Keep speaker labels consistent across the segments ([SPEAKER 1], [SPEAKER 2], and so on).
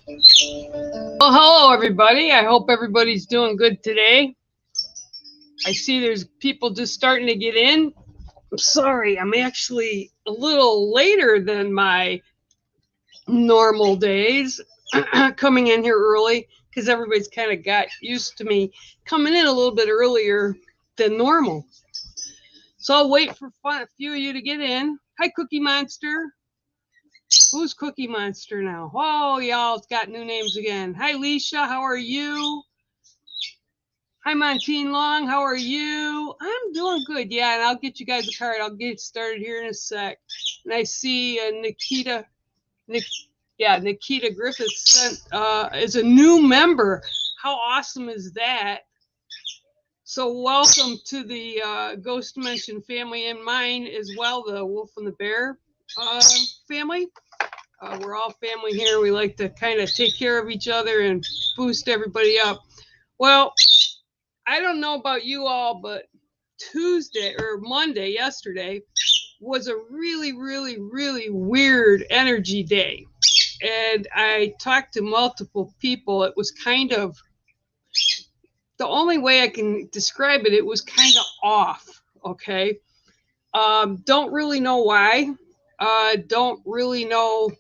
[SPEAKER 1] Well, hello everybody. I hope everybody's doing good today. I see there's people just starting to get in. I'm sorry, I'm actually a little later than my normal days coming in here early because everybody's kind of got used to me coming in a little bit earlier than normal. So I'll wait for a few of you to get in. Hi, Cookie Monster. Who's Cookie Monster now? Oh, y'all got new names again. Hi, Leisha. How are you? Hi, Montine Long. How are you? I'm doing good. Yeah, and I'll get you guys a card. I'll get started here in a sec. And I see Nikita. Nikita Griffith sent is a new member. How awesome is that? So welcome to the Ghost Dimension family and mine as well, the Wolf and the Bear family. We're all family here. We like to kind of take care of each other and boost everybody up. Well, I don't know about you all, but Tuesday or Monday, yesterday, was a really, really, really weird energy day. And I talked to multiple people. It was kind of the only way I can describe it, it was kind of off. Okay. Don't really know why. Don't really know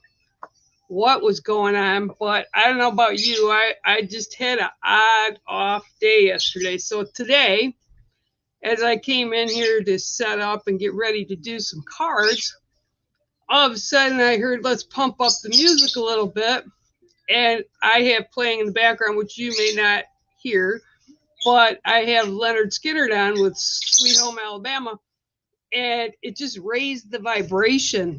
[SPEAKER 1] what was going on, but I don't know about you. I just had an odd off day yesterday. So today, as I came in here to set up and get ready to do some cards, all of a sudden I heard, let's pump up the music a little bit. And I have playing in the background, which you may not hear, but I have Leonard Skinner on with Sweet Home Alabama. And it just raised the vibration,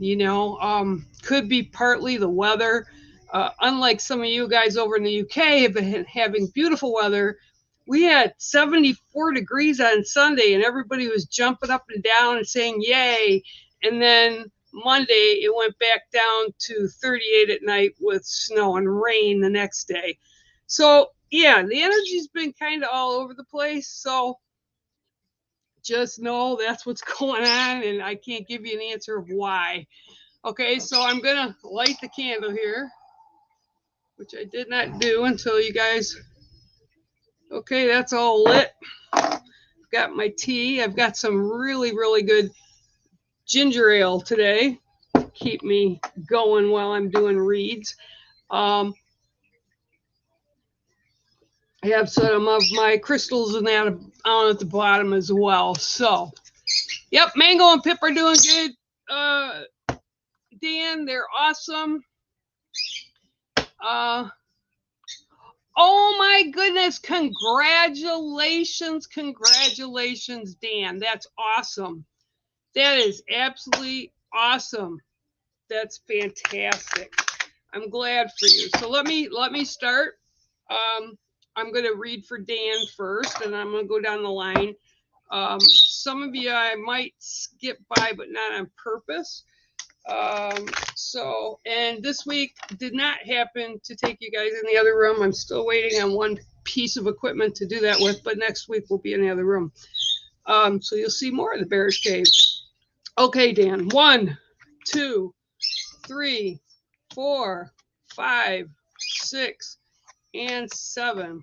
[SPEAKER 1] could be partly the weather. Unlike some of you guys over in the UK have been having beautiful weather, we had 74 degrees on Sunday and everybody was jumping up and down and saying yay. And then Monday it went back down to 38 at night with snow and rain the next day. So yeah, the energy's been kind of all over the place. So just know that's what's going on, and I can't give you an answer of why. Okay, so I'm gonna light the candle here, which I did not do until you guys. Okay, that's all lit. I've got my tea. I've got some really, really good ginger ale today. Keep me going while I'm doing reads. I have some of my crystals in that on at the bottom as well. So, yep, Mango and Pip are doing good. Dan, they're awesome. Oh my goodness, congratulations, Dan. That's awesome. That is absolutely awesome. That's fantastic. I'm glad for you. So let me start. I'm going to read for Dan first, and I'm going to go down the line. Some of you I might skip by, but not on purpose. And this week did not happen to take you guys in the other room. I'm still waiting on one piece of equipment to do that with, but next week we'll be in the other room. So you'll see more of the Bear's Cave. Okay, Dan. 1, 2, 3, 4, 5, 6, and 7.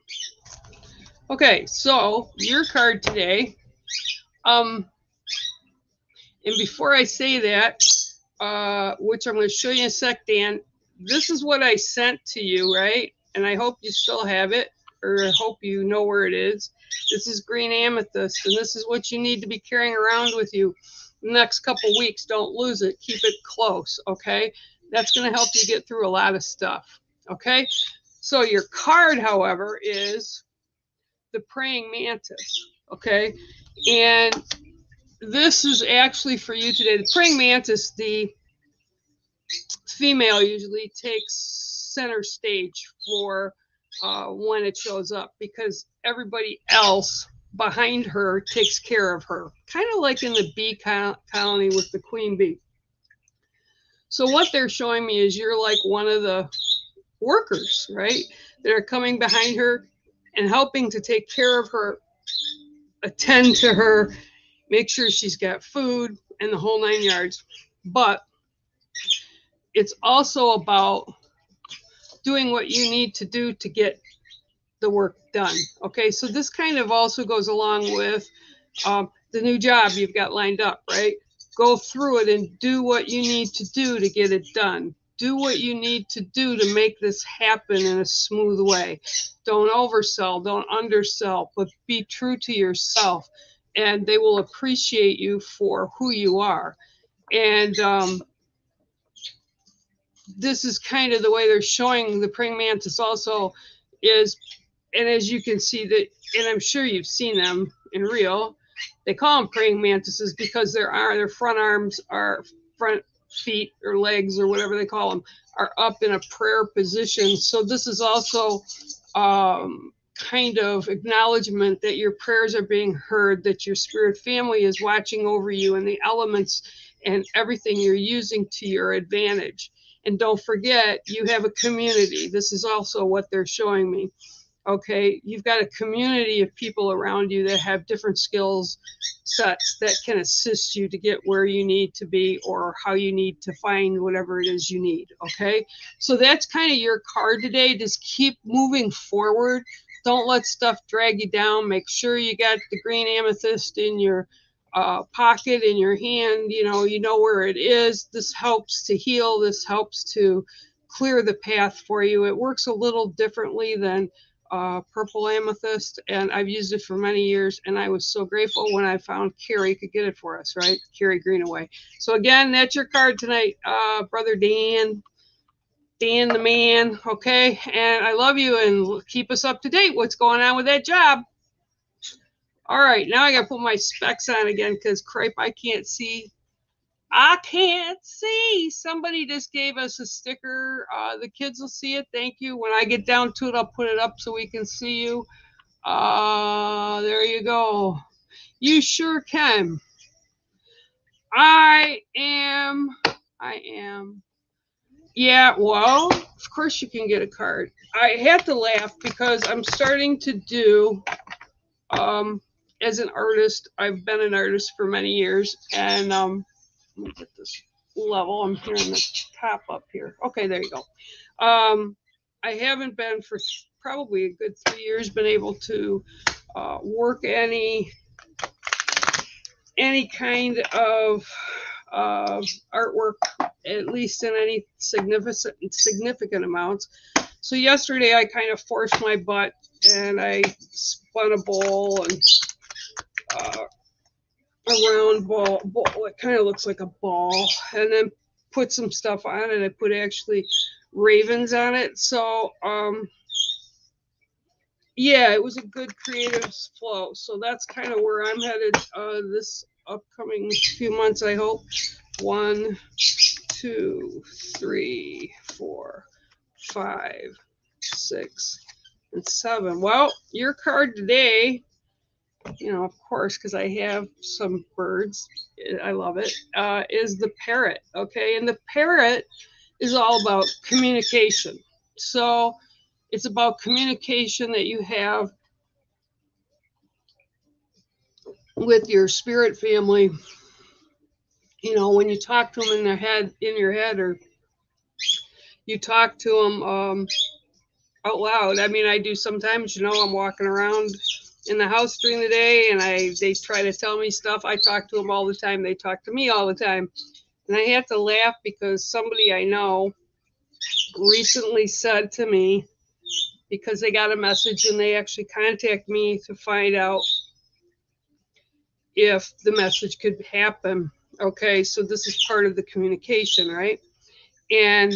[SPEAKER 1] Okay, so your card today. And before I say that, which I'm going to show you in a sec, Dan, this is what I sent to you, right? And I hope you still have it, or I hope you know where it is. This is Green Amethyst, and this is what you need to be carrying around with you the next couple weeks. Don't lose it. Keep it close, okay? That's going to help you get through a lot of stuff, okay? So your card, however, is the Praying Mantis, okay? And this is actually for you today. The Praying Mantis, the female usually takes center stage for when it shows up because everybody else behind her takes care of her, kind of like in the bee colony with the queen bee. So what they're showing me is you're like one of the workers, right? That are coming behind her and helping to take care of her, attend to her, make sure she's got food and the whole 9 yards. But it's also about doing what you need to do to get the work done. Okay, so this kind of also goes along with the new job you've got lined up, right? Go through it and do what you need to do to get it done. Do what you need to do to make this happen in a smooth way. Don't oversell, don't undersell, but be true to yourself, and they will appreciate you for who you are. And this is kind of the way they're showing the praying mantis also is, and as you can see that, and I'm sure you've seen them in real, they call them praying mantises because their front arms are, front feet or legs or whatever they call them, are up in a prayer position. So this is also kind of acknowledgement that your prayers are being heard, that your spirit family is watching over you, and the elements and everything you're using to your advantage. And don't forget, you have a community. This is also what they're showing me. Okay, you've got a community of people around you that have different skills sets that can assist you to get where you need to be or how you need to find whatever it is you need. Okay, so that's kind of your card today. Just keep moving forward. Don't let stuff drag you down. Make sure you got the green amethyst in your pocket, in your hand. You know where it is. This helps to heal. This helps to clear the path for you. It works a little differently than purple amethyst, and I've used it for many years, and I was so grateful when I found Carrie could get it for us, right? Carrie Greenaway. So again, that's your card tonight, Brother Dan the man. Okay, and I love you, and keep us up to date what's going on with that job. All right, now I gotta put my specs on again because cripe, I can't see. I can't see. Somebody just gave us a sticker. The kids will see it. Thank you. When I get down to it, I'll put it up so we can see you. There you go. You sure can. I am. Yeah, well, of course you can get a card. I have to laugh because I'm starting to do, as an artist, I've been an artist for many years, and let me get this level. I'm hearing the top up here. Okay, there you go. I haven't been for probably a good 3 years been able to work any kind of artwork, at least in any significant amounts. So yesterday I kind of forced my butt and I spun a bowl and a round ball. It kind of looks like a ball, and then put some stuff on it. I put actually ravens on it. So yeah, it was a good creative flow. So that's kind of where I'm headed this upcoming few months, I hope. 1, 2, 3, 4, 5, 6, and 7. Well, your card today, of course, because I have some birds, I love it, is the parrot. Okay, and the parrot is all about communication. So it's about communication that you have with your spirit family. When you talk to them in your head, or you talk to them out loud. I mean, I do sometimes. I'm walking around in the house during the day, and they try to tell me stuff. I talk to them all the time. They talk to me all the time, and I have to laugh because somebody I know recently said to me, because they got a message and they actually contact me to find out if the message could happen. Okay, so this is part of the communication, right? And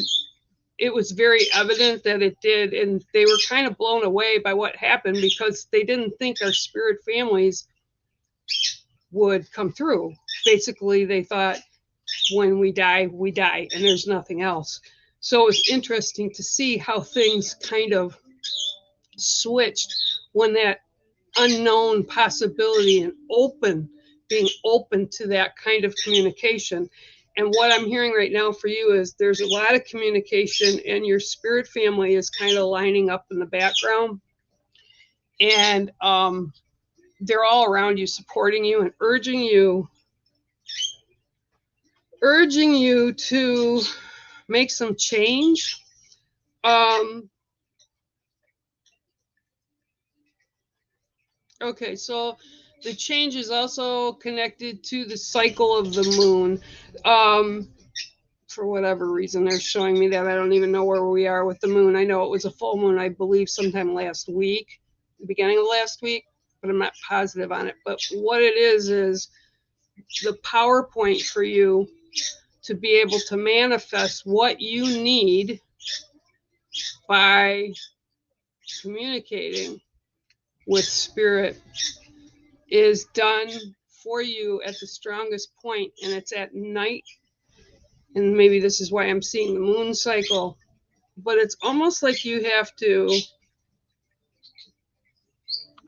[SPEAKER 1] it was very evident that it did, and they were kind of blown away by what happened because they didn't think our spirit families would come through. Basically, they thought when we die, and there's nothing else. So it's interesting to see how things kind of switched when that unknown possibility and being open to that kind of communication. And what I'm hearing right now for you is there's a lot of communication, and your spirit family is kind of lining up in the background, and they're all around you, supporting you and urging you to make some change. Okay, so the change is also connected to the cycle of the moon. For whatever reason, they're showing me that. I don't even know where we are with the moon. I know it was a full moon, I believe, sometime last week, the beginning of last week, but I'm not positive on it. But what it is the PowerPoint for you to be able to manifest what you need by communicating with spirit is done for you at the strongest point, and it's at night. And maybe this is why I'm seeing the moon cycle, but it's almost like you have to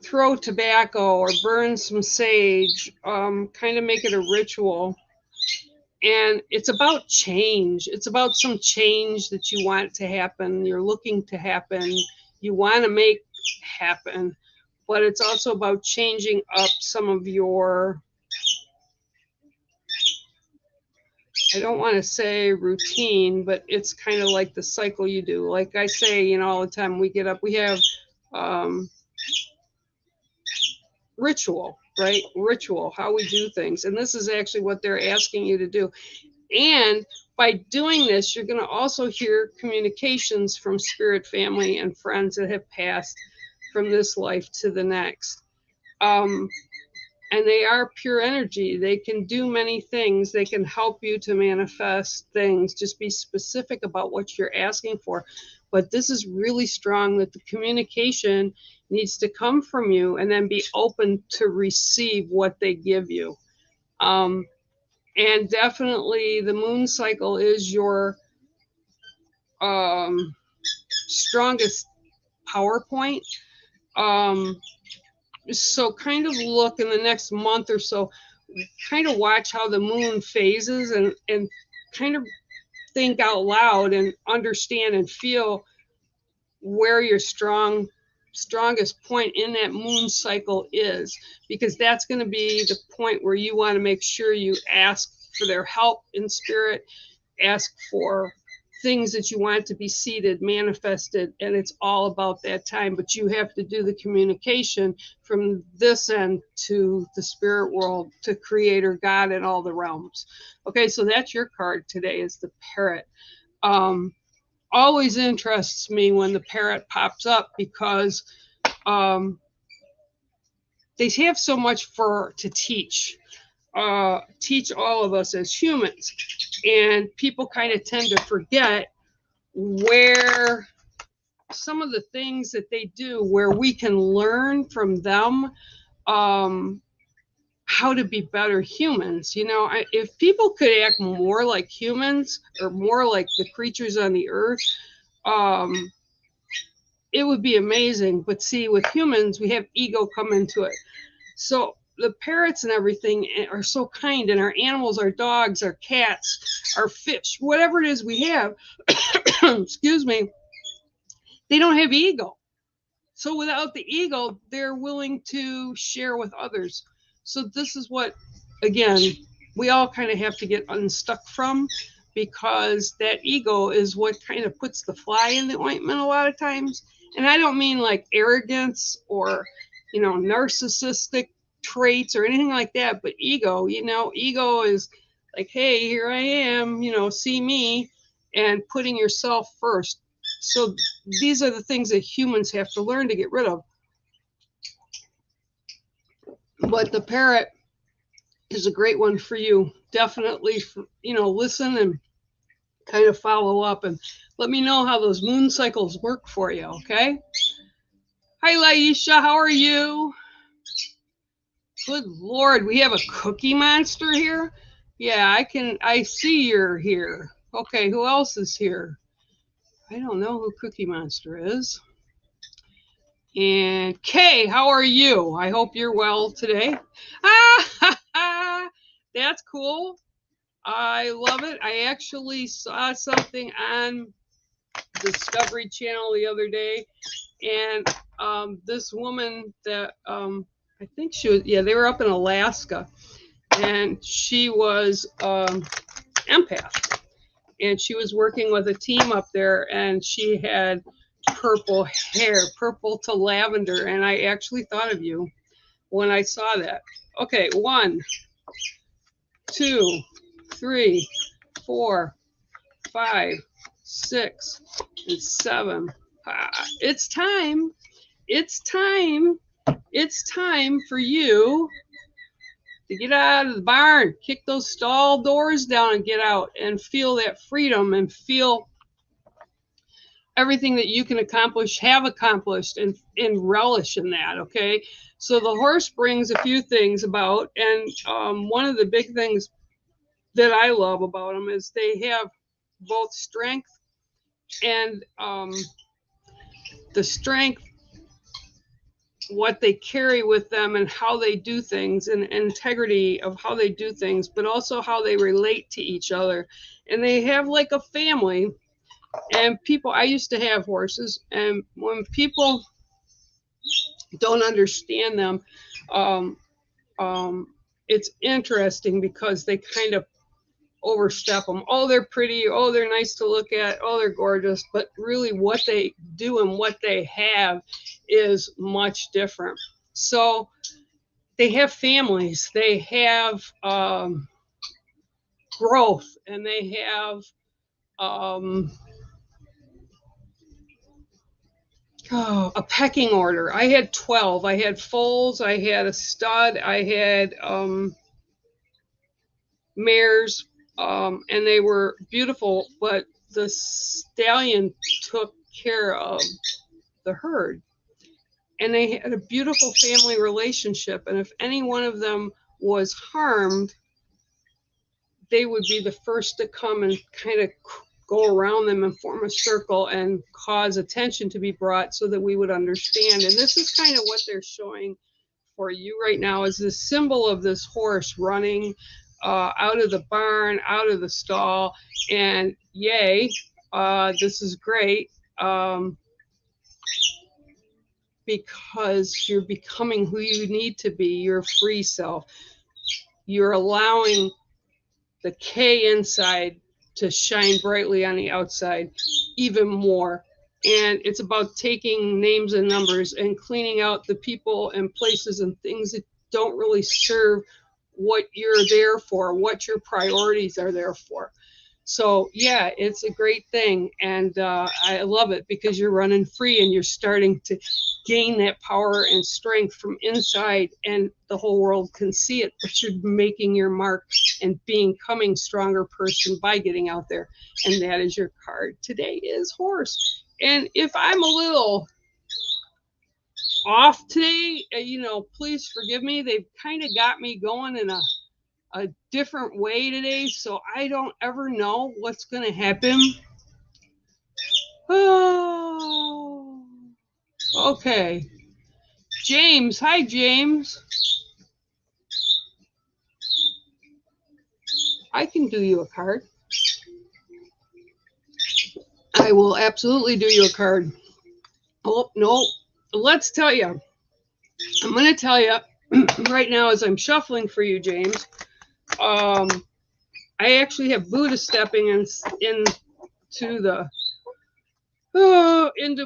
[SPEAKER 1] throw tobacco or burn some sage, kind of make it a ritual. And it's about change. It's about some change that you want to happen, you're looking to happen, you want to make happen. But it's also about changing up some of your, I don't want to say routine, but it's kind of like the cycle you do. Like I say, you know, all the time we get up, we have ritual, right? Ritual, how we do things. And this is actually what they're asking you to do. And by doing this, you're going to also hear communications from spirit family and friends that have passed from this life to the next. And they are pure energy. They can do many things. They can help you to manifest things. Just be specific about what you're asking for. But this is really strong, that the communication needs to come from you and then be open to receive what they give you. And definitely the moon cycle is your strongest PowerPoint. So kind of look in the next month or so, kind of watch how the moon phases, and kind of think out loud and understand and feel where your strongest point in that moon cycle is, because that's going to be the point where you want to make sure you ask for their help in spirit, ask for things that you want to be seated, manifested, and it's all about that time. But you have to do the communication from this end to the spirit world, to Creator God and all the realms. Okay, so that's your card today, is the parrot. Always interests me when the parrot pops up, because they have so much to teach all of us as humans. And people kind of tend to forget where some of the things that they do, where we can learn from them how to be better humans. You know, if people could act more like humans, or more like the creatures on the earth, it would be amazing. But see, with humans, we have ego come into it. So the parrots and everything are so kind, and our animals, our dogs, our cats, our fish, whatever it is we have, excuse me, they don't have ego. So without the ego, they're willing to share with others. So this is what, again, we all kind of have to get unstuck from, because that ego is what kind of puts the fly in the ointment a lot of times. And I don't mean like arrogance or, you know, narcissistic traits or anything like that, but ego. You know, ego is like, hey, here I am, you know, see me, and putting yourself first. So these are the things that humans have to learn to get rid of. But the parrot is a great one for you. Definitely, you know, listen and kind of follow up, and let me know how those moon cycles work for you, okay? Hi, Laisha, how are you? Good Lord, we have a cookie monster here? Yeah, I see you're here. Okay, who else is here? I don't know who Cookie Monster is. And Kay, how are you? I hope you're well today. That's cool. I love it. I actually saw something on Discovery Channel the other day, and this woman that I think she was, yeah, they were up in Alaska, and she was empath, and she was working with a team up there, and she had purple hair, purple to lavender, and I actually thought of you when I saw that. Okay, 1, 2, 3, 4, 5, 6, and 7. It's time. It's time. It's time for you to get out of the barn, kick those stall doors down and get out and feel that freedom and feel everything that you can accomplish, have accomplished, and relish in that, okay? So the horse brings a few things about, and one of the big things that I love about them is they have both strength and the strength, what they carry with them and how they do things, and integrity of how they do things, but also how they relate to each other. And they have like a family. And people, I used to have horses, and when people don't understand them, it's interesting because they kind of overstep them. Oh, they're pretty. Oh, they're nice to look at. Oh, they're gorgeous. But really what they do and what they have is much different. So they have families. They have growth, and they have a pecking order. I had 12. I had foals. I had a stud. I had mares, and they were beautiful, but the stallion took care of the herd, and they had a beautiful family relationship. And if any one of them was harmed, they would be the first to come and kind of go around them and form a circle and cause attention to be brought so that we would understand. And this is kind of what they're showing for you right now, is the symbol of this horse running out of the barn, out of the stall, and yay, this is great, because you're becoming who you need to be, your free self. You're allowing the K inside to shine brightly on the outside even more. And it's about taking names and numbers and cleaning out the people and places and things that don't really serve what you're there for, what your priorities are there for. So yeah, it's a great thing, and I love it because you're running free and you're starting to gain that power and strength from inside, and the whole world can see it, but you're making your mark and becoming stronger person by getting out there. And that is your card today, is horse. And if I'm a little off today, please forgive me. They've kind of got me going in a different way today, so I don't ever know what's going to happen. Oh, okay. James, hi James. I can do you a card. I will absolutely do you a card. Oh, no. Let's tell you. I'm going to tell you right now as I'm shuffling for you, James. I actually have Buddha stepping into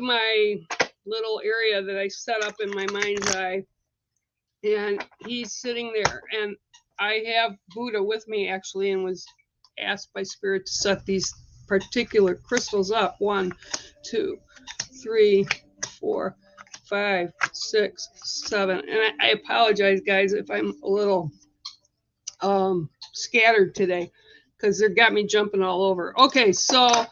[SPEAKER 1] my little area that I set up in my mind's eye. And he's sitting there. And I have Buddha with me, actually, and was asked by Spirit to set these particular crystals up. 1, 2, 3, 4, 5, 6, 7. And I apologize, guys, if I'm a little scattered today, because they got me jumping all over. Okay, so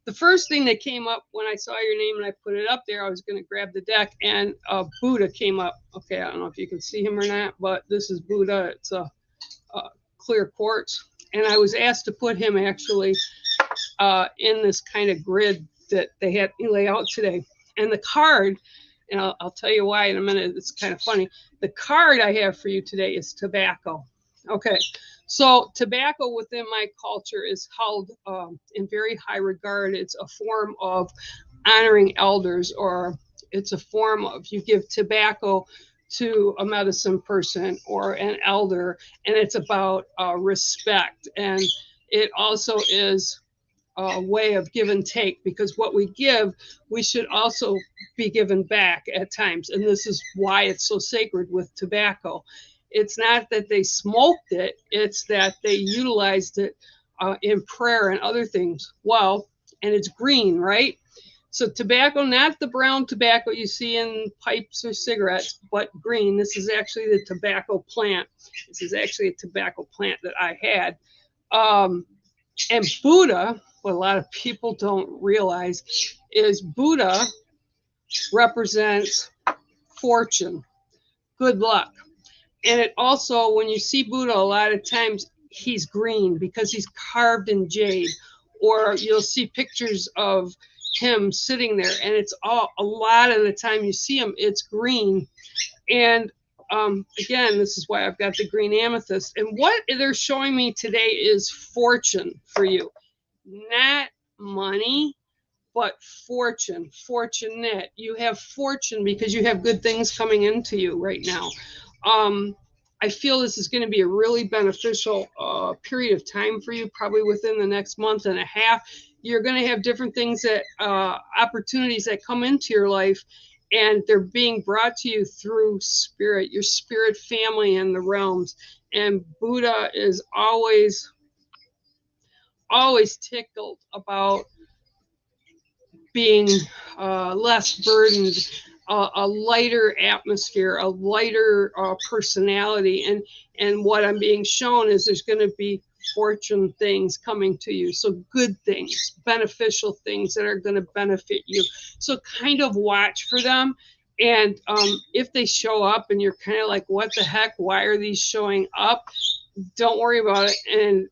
[SPEAKER 1] the first thing that came up when I saw your name and I put it up there, I was going to grab the deck, and Buddha came up. Okay, I don't know if you can see him or not, but this is Buddha. It's a clear quartz. And I was asked to put him actually in this kind of grid that they had me lay out today. And the card, and I'll tell you why in a minute, it's kind of funny. The card I have for you today is tobacco. Okay, so tobacco within my culture is held in very high regard. It's a form of honoring elders, or it's a form of, you give tobacco to a medicine person or an elder, and it's about respect. And it also is way of give and take, because what we give, we should also be given back at times. And this is why it's so sacred with tobacco. It's not that they smoked it, it's that they utilized it in prayer and other things. Well, and it's green, right? So tobacco, not the brown tobacco you see in pipes or cigarettes, but green. This is actually the tobacco plant. This is actually a tobacco plant that I had. And Buddha, what a lot of people don't realize, is Buddha represents fortune, good luck. And it also, when you see Buddha, a lot of times he's green because he's carved in jade. Or you'll see pictures of him sitting there, and it's all, a lot of the time you see him, it's green. And again, this is why I've got the green amethyst. And what they're showing me today is fortune for you. Not money, but fortune, fortunate. You have fortune because you have good things coming into you right now. I feel this is going to be a really beneficial period of time for you, probably within the next month and a half. You're going to have different things that, opportunities that come into your life, and they're being brought to you through spirit, your spirit family and the realms. And Buddha is always tickled about being less burdened, a lighter atmosphere, a lighter personality. And what I'm being shown is there's going to be fortune things coming to you. So good things, beneficial things that are going to benefit you. So kind of watch for them. And if they show up and you're kind of like, what the heck? Why are these showing up? Don't worry about it. And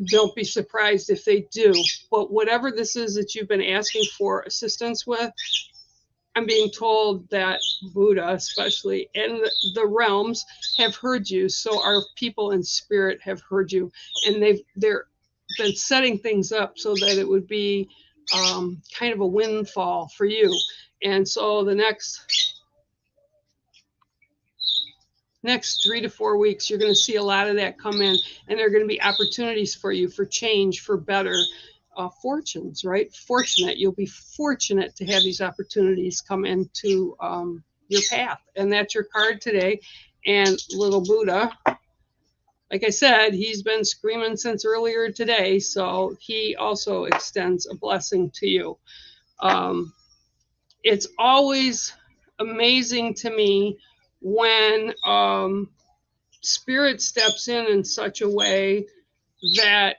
[SPEAKER 1] don't be surprised if they do. But whatever this is that you've been asking for assistance with, I'm being told that Buddha, especially, and the realms have heard you. So our people in spirit have heard you, and they're been setting things up so that it would be kind of a windfall for you. And so the next 3 to 4 weeks, you're going to see a lot of that come in, and there are going to be opportunities for you for change, for better fortunes, right? Fortunate. You'll be fortunate to have these opportunities come into your path. And that's your card today. And little Buddha, like I said, he's been screaming since earlier today. So he also extends a blessing to you. It's always amazing to me when spirit steps in such a way that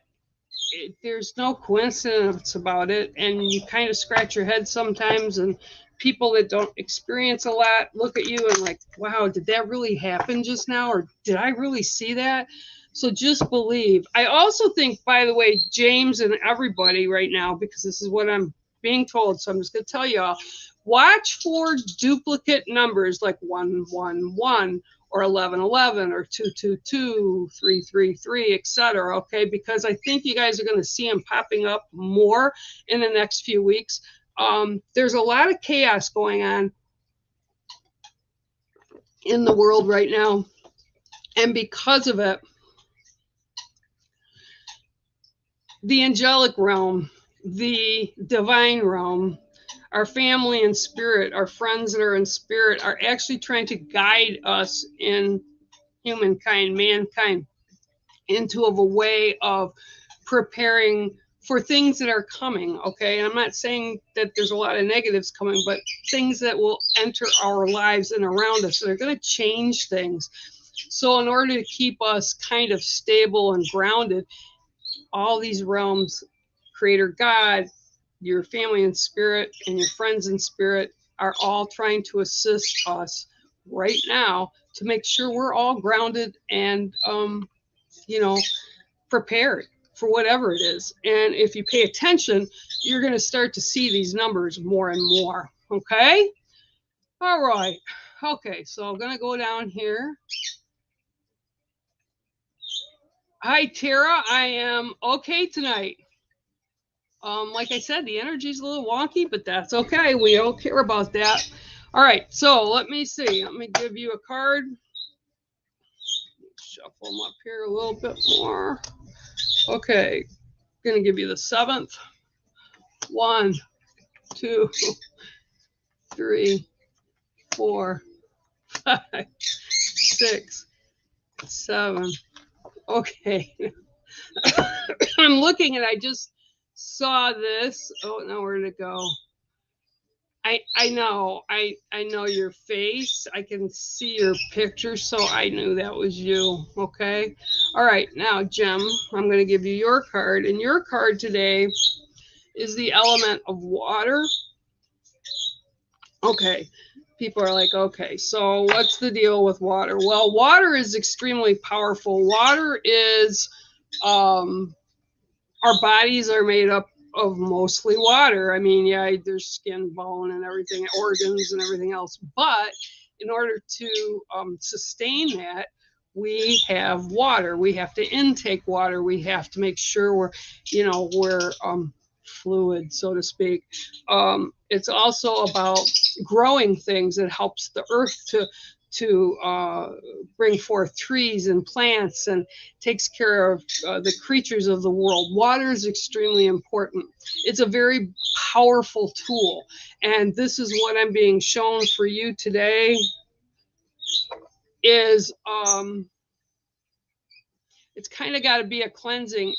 [SPEAKER 1] there's no coincidence about it, and you kind of scratch your head sometimes, and people that don't experience a lot look at you and like, wow, did that really happen just now, or did I really see that? So just believe. I also think, by the way, James and everybody right now, because this is what I'm being told, so I'm just going to tell you all, watch for duplicate numbers like 111 or 1111 or 222, 333, etc. Okay, because I think you guys are going to see them popping up more in the next few weeks. There's a lot of chaos going on in the world right now, and because of it, the angelic realm, the divine realm, our family in spirit, our friends that are in spirit, are actually trying to guide us in humankind, mankind, into a way of preparing for things that are coming. Okay, and I'm not saying that there's a lot of negatives coming, but things that will enter our lives and around us that are going to change things. So in order to keep us kind of stable and grounded, all these realms, Creator God, your family in spirit, and your friends in spirit are all trying to assist us right now to make sure we're all grounded and prepared for whatever it is. And if you pay attention, you're going to start to see these numbers more and more. Okay, all right. Okay, so I'm going to go down here. Hi Tara, I am okay tonight. Like I said, the energy's a little wonky, but that's okay. We don't care about that. All right, so let me see. Let me give you a card. Shuffle them up here a little bit more. Okay, going to give you the 7th. 1, 2, 3, 4, 5, 6, 7. Okay. I'm looking and I just saw this. Oh, now where did it go? I know. I know your face. I can see your picture, so I knew that was you. Okay. All right. Now, Jem, I'm going to give you your card. And your card today is the element of water. Okay. People are like, okay, so what's the deal with water? Well, water is extremely powerful. Water is, our bodies are made up of mostly water. I mean, yeah, there's skin, bone, and everything, organs and everything else. But in order to sustain that, we have water. We have to intake water. We have to make sure we're fluid, so to speak. It's also about growing things. It helps the earth to bring forth trees and plants, and takes care of the creatures of the world. Water is extremely important. It's a very powerful tool, and this is what I'm being shown for you today. Is it's kind of got to be a cleansing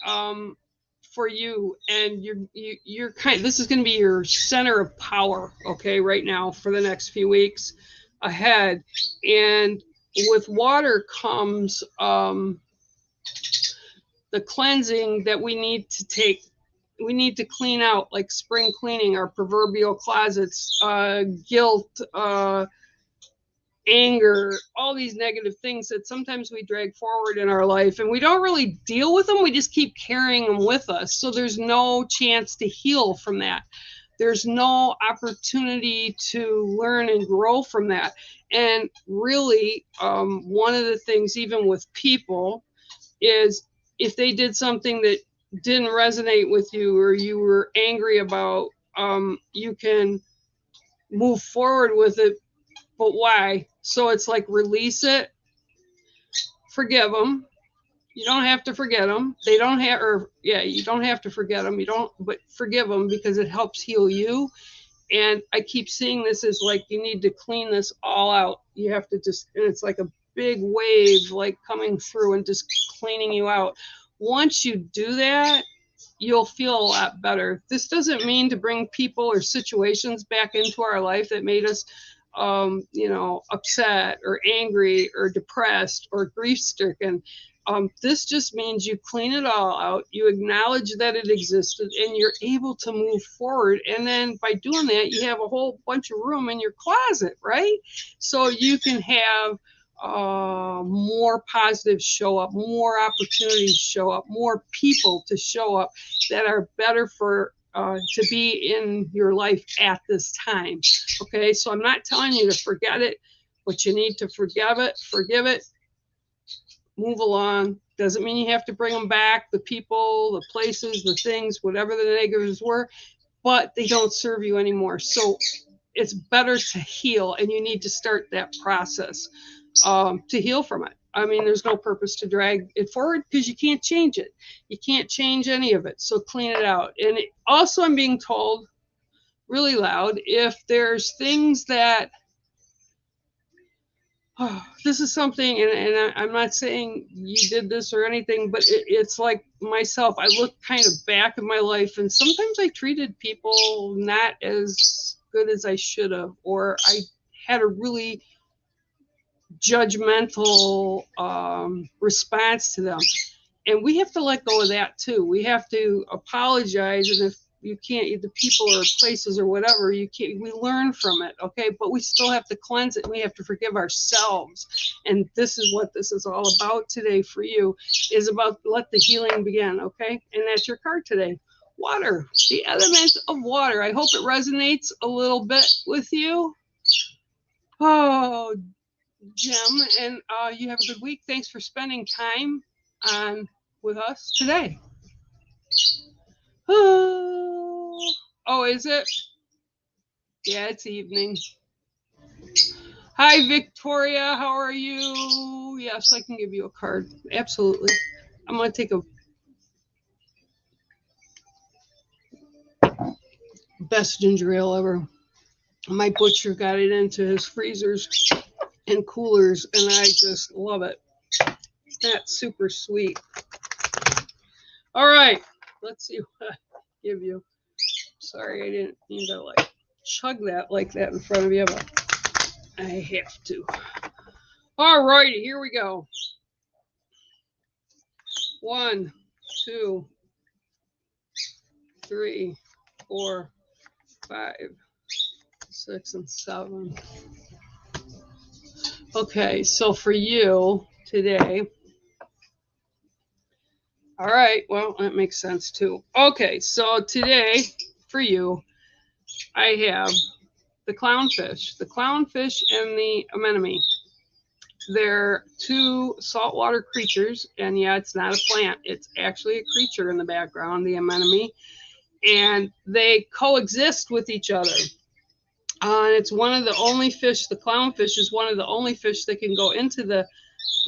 [SPEAKER 1] for you, and you're this is going to be your center of power, okay, right now for the next few weeks ahead. And with water comes the cleansing that we need to take. We need to clean out, like spring cleaning, our proverbial closets, guilt, anger, all these negative things that sometimes we drag forward in our life, and we don't really deal with them. We just keep carrying them with us. So there's no chance to heal from that. There's no opportunity to learn and grow from that. And really, one of the things, even with people, is if they did something that didn't resonate with you or you were angry about, you can move forward with it. But why? So it's like, release it, forgive them. You don't have to forget them. They don't have, or yeah, you don't have to forget them. You don't, but forgive them, because it helps heal you. And I keep seeing this as like, you need to clean this all out. You have to just, and it's like a big wave, like coming through and just cleaning you out. Once you do that, you'll feel a lot better. This doesn't mean to bring people or situations back into our life that made us upset or angry or depressed or grief-stricken. This just means you clean it all out, you acknowledge that it existed, and you're able to move forward. And then by doing that, you have a whole bunch of room in your closet, right? So you can have more positives show up, more opportunities show up, more people to show up that are better for to be in your life at this time. Okay, so I'm not telling you to forget it, but you need to forgive it, move along. Doesn't mean you have to bring them back, the people, the places, the things, whatever the negatives were, but they don't serve you anymore. So it's better to heal, and you need to start that process to heal from it. I mean, there's no purpose to drag it forward, because you can't change it. You can't change any of it. So clean it out. And also, I'm being told really loud, if there's things that, this is something, and I'm not saying you did this or anything, but it's like myself. I look kind of back at my life, and sometimes I treated people not as good as I should have, or I had a really judgmental response to them. And we have to let go of that too. We have to apologize, and if you can't, the people or places or whatever, you can't, we learn from it, okay? But we still have to cleanse it. We have to forgive ourselves. And this is what this is all about today for you, is about let the healing begin, okay? And that's your card today. Water, the element of water. I hope it resonates a little bit with you. Oh, Jim, and you have a good week. Thanks for spending time with us today. Oh, is it? Yeah, it's evening. Hi, Victoria. How are you? Yes, I can give you a card. Absolutely. I'm going to take best ginger ale ever. My butcher got it into his freezers and coolers, and I just love it. That's super sweet. All right, let's see what I give you. Sorry, I didn't mean to like chug that like that in front of you, but I have to. All righty, here we go. 1, 2, 3, 4, 5, 6, and 7. Okay, so for you today, all right, well, that makes sense too. Okay, so today for you, I have the clownfish and the anemone. They're two saltwater creatures, and yeah, it's not a plant. It's actually a creature in the background, the anemone, and they coexist with each other. And it's one of the only fish, the clownfish is one of the only fish that can go into the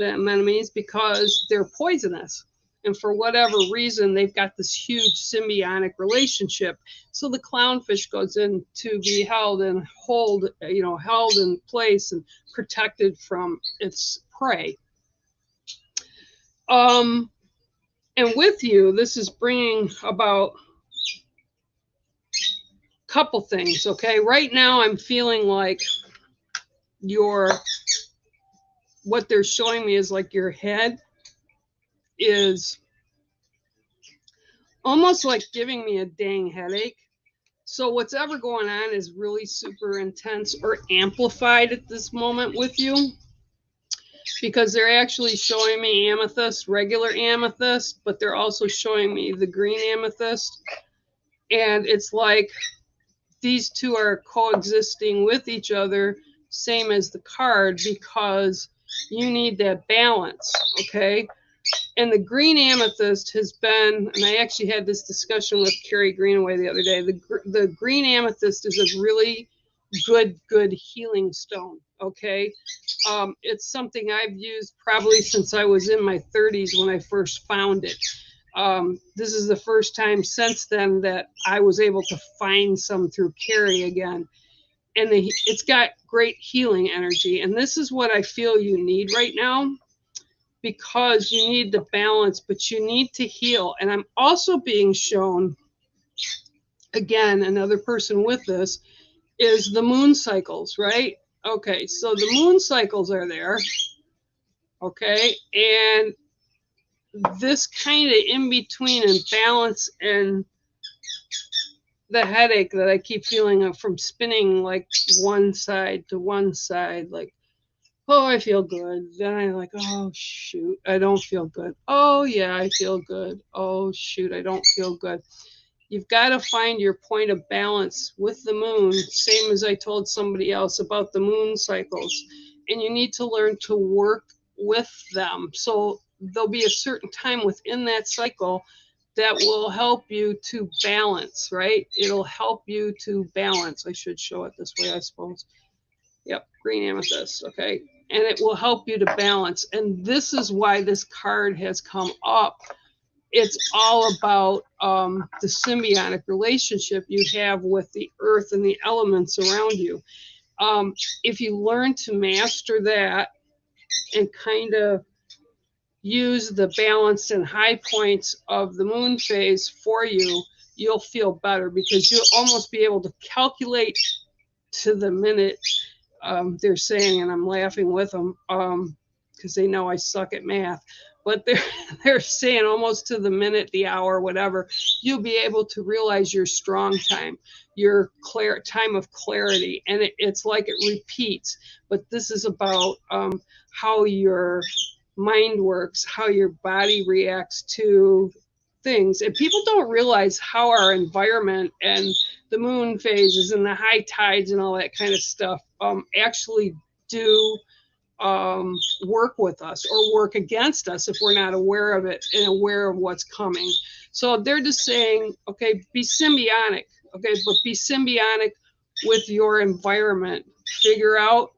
[SPEAKER 1] anemones because they're poisonous. And for whatever reason, they've got this huge symbiotic relationship. So the clownfish goes in to be held and held in place and protected from its prey. And with you, this is bringing about a couple things, okay? Right now, I'm feeling like what they're showing me is like your head is almost like giving me a dang headache. So what's ever going on is really super intense or amplified at this moment with you, because they're actually showing me amethyst, regular amethyst, but they're also showing me the green amethyst. And it's like these two are coexisting with each other, same as the card, because you need that balance, okay? And the green amethyst has been, and I actually had this discussion with Carrie Greenaway the other day, the green amethyst is a really good healing stone, okay? It's something I've used probably since I was in my 30s when I first found it. This is the first time since then that I was able to find some through Carrie again. And it's got great healing energy. And this is what I feel you need right now, because you need the balance, but you need to heal. And I'm also being shown, again, another person with this, is the moon cycles, right? Okay, so the moon cycles are there, okay? And this kind of in between and balance and the headache that I keep feeling from spinning like one side to one side, like, oh, I feel good. Then I'm like, oh, shoot, I don't feel good. Oh, yeah, I feel good. Oh, shoot, I don't feel good. You've got to find your point of balance with the moon, same as I told somebody else about the moon cycles. And you need to learn to work with them. So there'll be a certain time within that cycle that will help you to balance, right? It'll help you to balance. I should show it this way, I suppose. Yep, green amethyst, okay? And it will help you to balance. And this is why this card has come up. It's all about the symbiotic relationship you have with the earth and the elements around you. If you learn to master that and kind of use the balance and high points of the moon phase for you, you'll feel better, because you'll almost be able to calculate to the minute. They're saying, and I'm laughing with them because they know I suck at math, but they're saying almost to the minute, the hour, whatever, you'll be able to realize your strong time, your time of clarity. And it's like it repeats, but this is about how your mind works, how your body reacts to things. And people don't realize how our environment and the moon phases and the high tides and all that kind of stuff actually do work with us or work against us if we're not aware of it and aware of what's coming. So they're just saying, okay, be symbiotic, okay, but be symbiotic with your environment. Figure out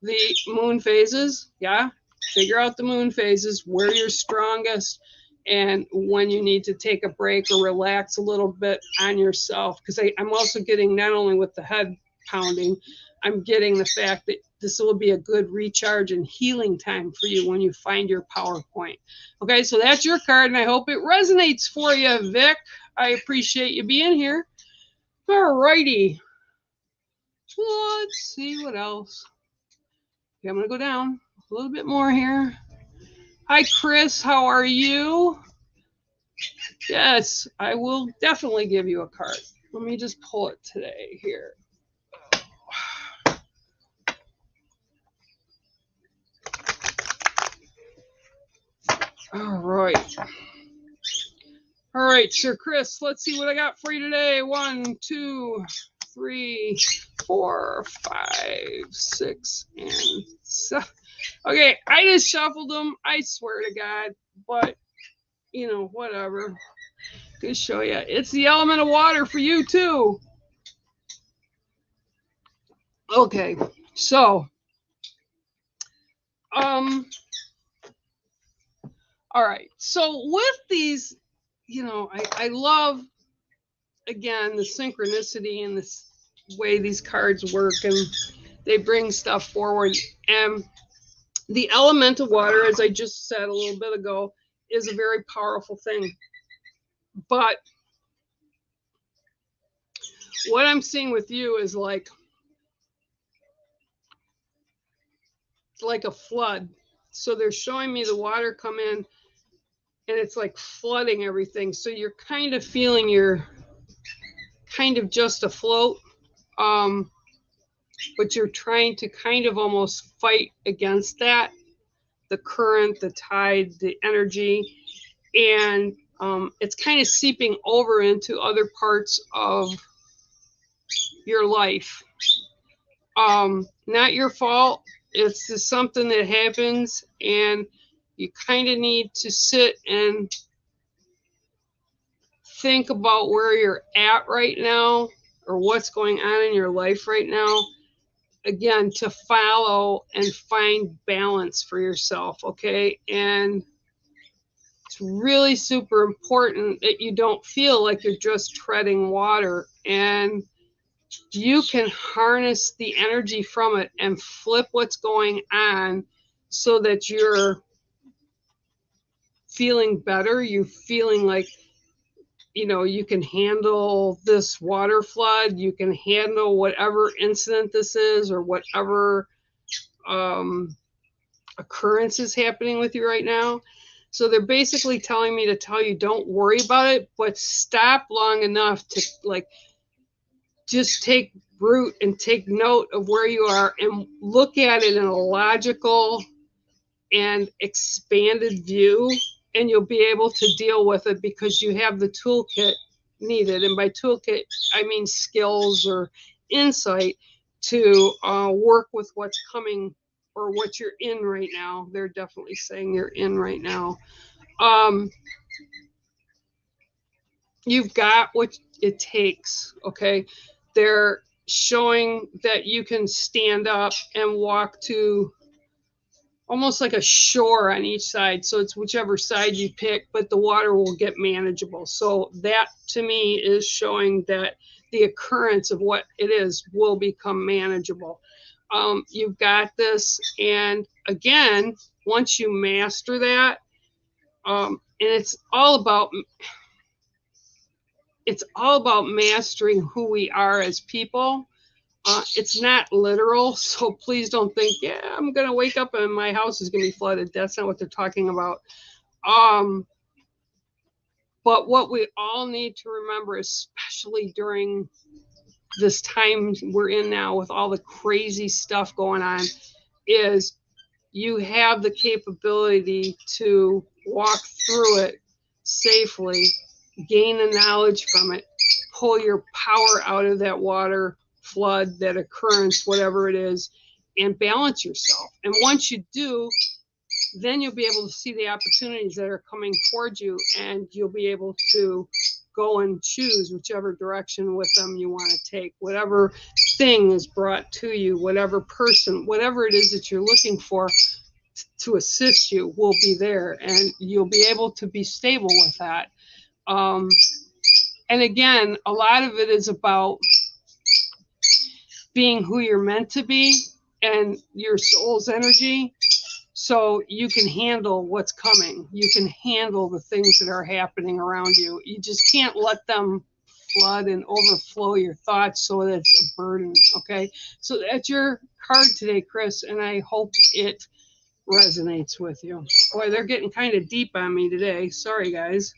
[SPEAKER 1] the moon phases, yeah, figure out the moon phases, where you're strongest, and when you need to take a break or relax a little bit on yourself. Because I'm also getting, not only with the head pounding, I'm getting the fact that this will be a good recharge and healing time for you when you find your power point. Okay, so that's your card, and I hope it resonates for you, Vic. I appreciate you being here. All righty. Let's see what else. Okay, I'm going to go down a little bit more here. Hi, Chris. How are you? Yes, I will definitely give you a card. Let me just pull it today here. All right. All right, Sir Chris, let's see what I got for you today. 1, 2, 3, 4, 5, 6, and 7. Okay, I just shuffled them. I swear to God, but you know, whatever. Good show you. It's the element of water for you too. Okay, so all right. So with these, you know, I love, again, the synchronicity and this way these cards work, and they bring stuff forward. And the element of water, as I just said a little bit ago, is a very powerful thing. But what I'm seeing with you is like a flood. So they're showing me the water come in, and it's like flooding everything. So you're kind of feeling you're kind of just afloat, but you're trying to kind of almost fight against that, the current, the tide, the energy, and it's kind of seeping over into other parts of your life. Not your fault. It's just something that happens, and you kind of need to sit and think about where you're at right now, or what's going on in your life right now, again, to follow and find balance for yourself. Okay, and it's really super important that you don't feel like you're just treading water, and you can harness the energy from it and flip what's going on so that you're feeling better. You're feeling like, you know, you can handle this water flood. You can handle whatever incident this is, or whatever occurrence is happening with you right now. So they're basically telling me to tell you, don't worry about it, but stop long enough to like just take root and take note of where you are and look at it in a logical and expanded view, and you'll be able to deal with it because you have the toolkit needed. And by toolkit, I mean skills or insight to work with what's coming or what you're in right now. They're definitely saying you're in right now. You've got what it takes, okay? They're showing that you can stand up and walk to almost like a shore on each side. So it's whichever side you pick, but the water will get manageable. So that to me is showing that the occurrence of what it is will become manageable. You've got this. And again, once you master that, and it's all about mastering who we are as people. It's not literal, so please don't think, yeah, I'm going to wake up and my house is going to be flooded. That's not what they're talking about. But what we all need to remember, especially during this time we're in now with all the crazy stuff going on, is you have the capability to walk through it safely, gain the knowledge from it, pull your power out of that water flood, that occurrence, whatever it is, and balance yourself. And once you do, then you'll be able to see the opportunities that are coming towards you, and you'll be able to go and choose whichever direction with them you want to take. Whatever thing is brought to you, whatever person, whatever it is that you're looking for, to assist you will be there, and you'll be able to be stable with that. And again, a lot of it is about being who you're meant to be and your soul's energy, so you can handle what's coming. You can handle the things that are happening around you. You just can't let them flood and overflow your thoughts so that it's a burden. Okay, so that's your card today, Chris, and I hope it resonates with you. Boy, they're getting kind of deep on me today. Sorry, guys.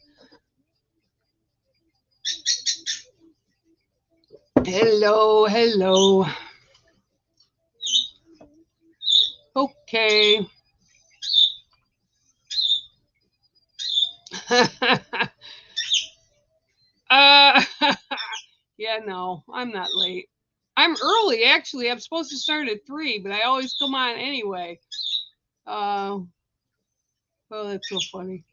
[SPEAKER 1] Hello, hello. Okay. Yeah, no, I'm not late. I'm early, actually. I'm supposed to start at 3, but I always come on anyway. Oh, that's so funny.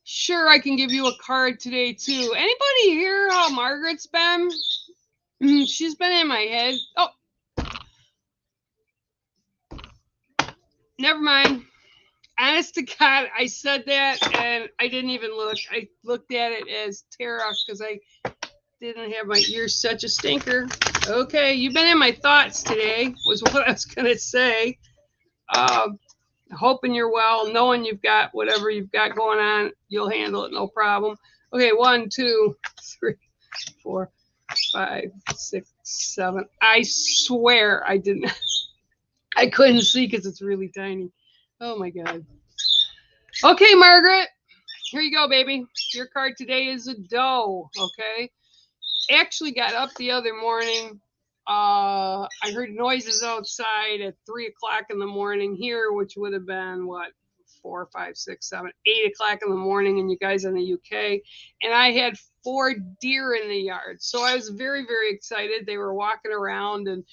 [SPEAKER 1] Sure, I can give you a card today, too. Anybody hear how Margaret's been? She's been in my head. Oh, never mind. Honest to God, I said that and I didn't even look. I looked at it as Tara because I didn't have my ears. Such a stinker. Okay, you've been in my thoughts today, was what I was going to say. Hoping you're well, knowing you've got whatever you've got going on, you'll handle it, no problem. Okay, 1, 2, 3, 4, 5, 6, 7. I swear I didn't. I couldn't see because it's really tiny. Oh my God. Okay, Margaret, here you go, baby. Your card today is a doe. Okay. Actually got up the other morning. I heard noises outside at 3 o'clock in the morning here, which would have been what, 4, 5, 6, 7, 8 o'clock in the morning, and you guys in the UK. And I had 4 deer in the yard, so I was very, very excited. They were walking around and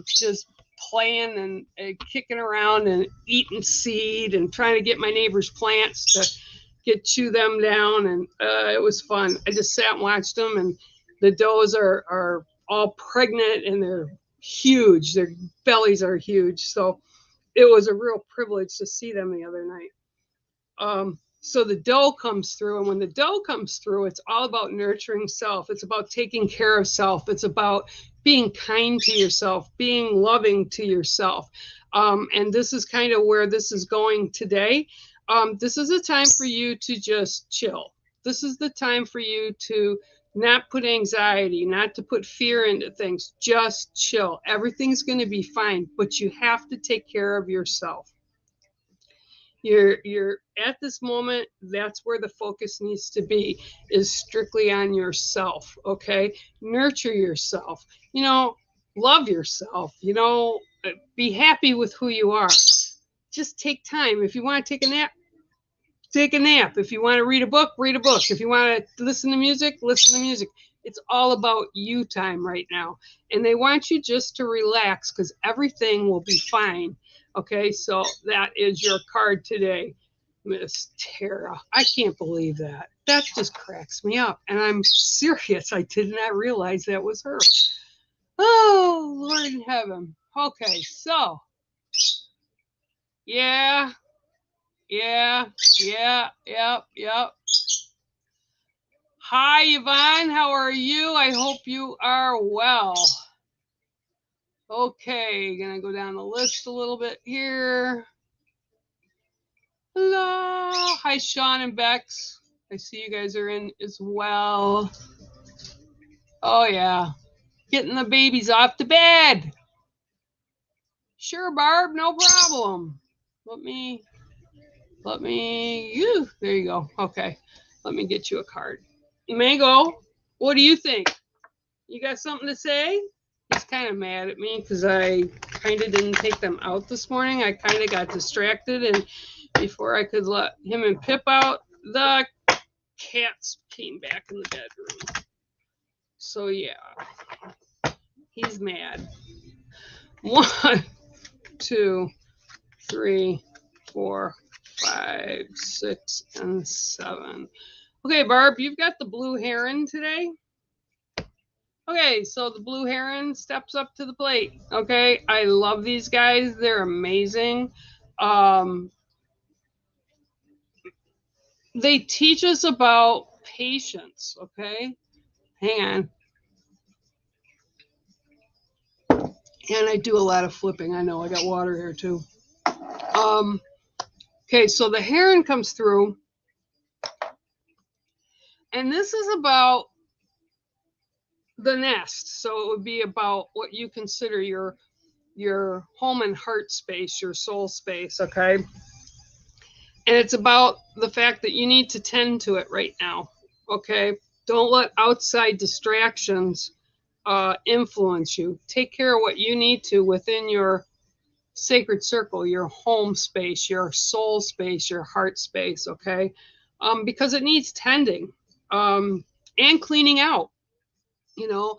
[SPEAKER 1] just playing and kicking around and eating seed and trying to get my neighbor's plants to chew them down, and it was fun. I just sat and watched them, and the does are all pregnant and they're huge. Their bellies are huge. So it was a real privilege to see them the other night. So the doe comes through, and when the doe comes through, it's all about nurturing self. It's about taking care of self. It's about being kind to yourself, being loving to yourself. And this is kind of where this is going today. This is a time for you to just chill. This is the time for you to not put anxiety, not to put fear into things. Just chill. Everything's going to be fine, but you have to take care of yourself. You're at this moment, that's where the focus needs to be, is strictly on yourself. Okay, nurture yourself, love yourself, be happy with who you are. Just take time. If you want to take a nap, take a nap. If you want to read a book, read a book. If you want to listen to music, listen to music. It's all about you time right now, and they want you just to relax because everything will be fine. Okay, so that is your card today, Miss Tara. I can't believe that. That just cracks me up. And I'm serious. I did not realize that was her. Oh, Lord in heaven. Okay, so. Yeah. Yep. Hi, Yvonne. How are you? I hope you are well. Okay, gonna go down the list a little bit here. Hello. Hi, Sean and Bex. I see you guys are in as well. Oh, yeah. Getting the babies off to bed. Sure, Barb. No problem. Let me, there you go. Okay. Let me get you a card. Mango, what do you think? You got something to say? He's kind of mad at me because I kind of didn't take them out this morning. I kind of got distracted, and before I could let him and Pip out, the cats came back in the bedroom. So yeah, he's mad. 1, 2, 3, 4, 5, 6, and 7. Okay, Barb, you've got the blue heron today. Okay, so the blue heron steps up to the plate. Okay, I love these guys. They're amazing. They teach us about patience, okay? Hang on. And I do a lot of flipping. I know I got water here too. Okay, so the heron comes through. And this is about the nest. So it would be about what you consider your home and heart space, your soul space, okay? And it's about the fact that you need to tend to it right now, okay? Don't let outside distractions influence you. Take care of what you need to within your sacred circle, your home space, your soul space, your heart space, okay? Because it needs tending and cleaning out. You know,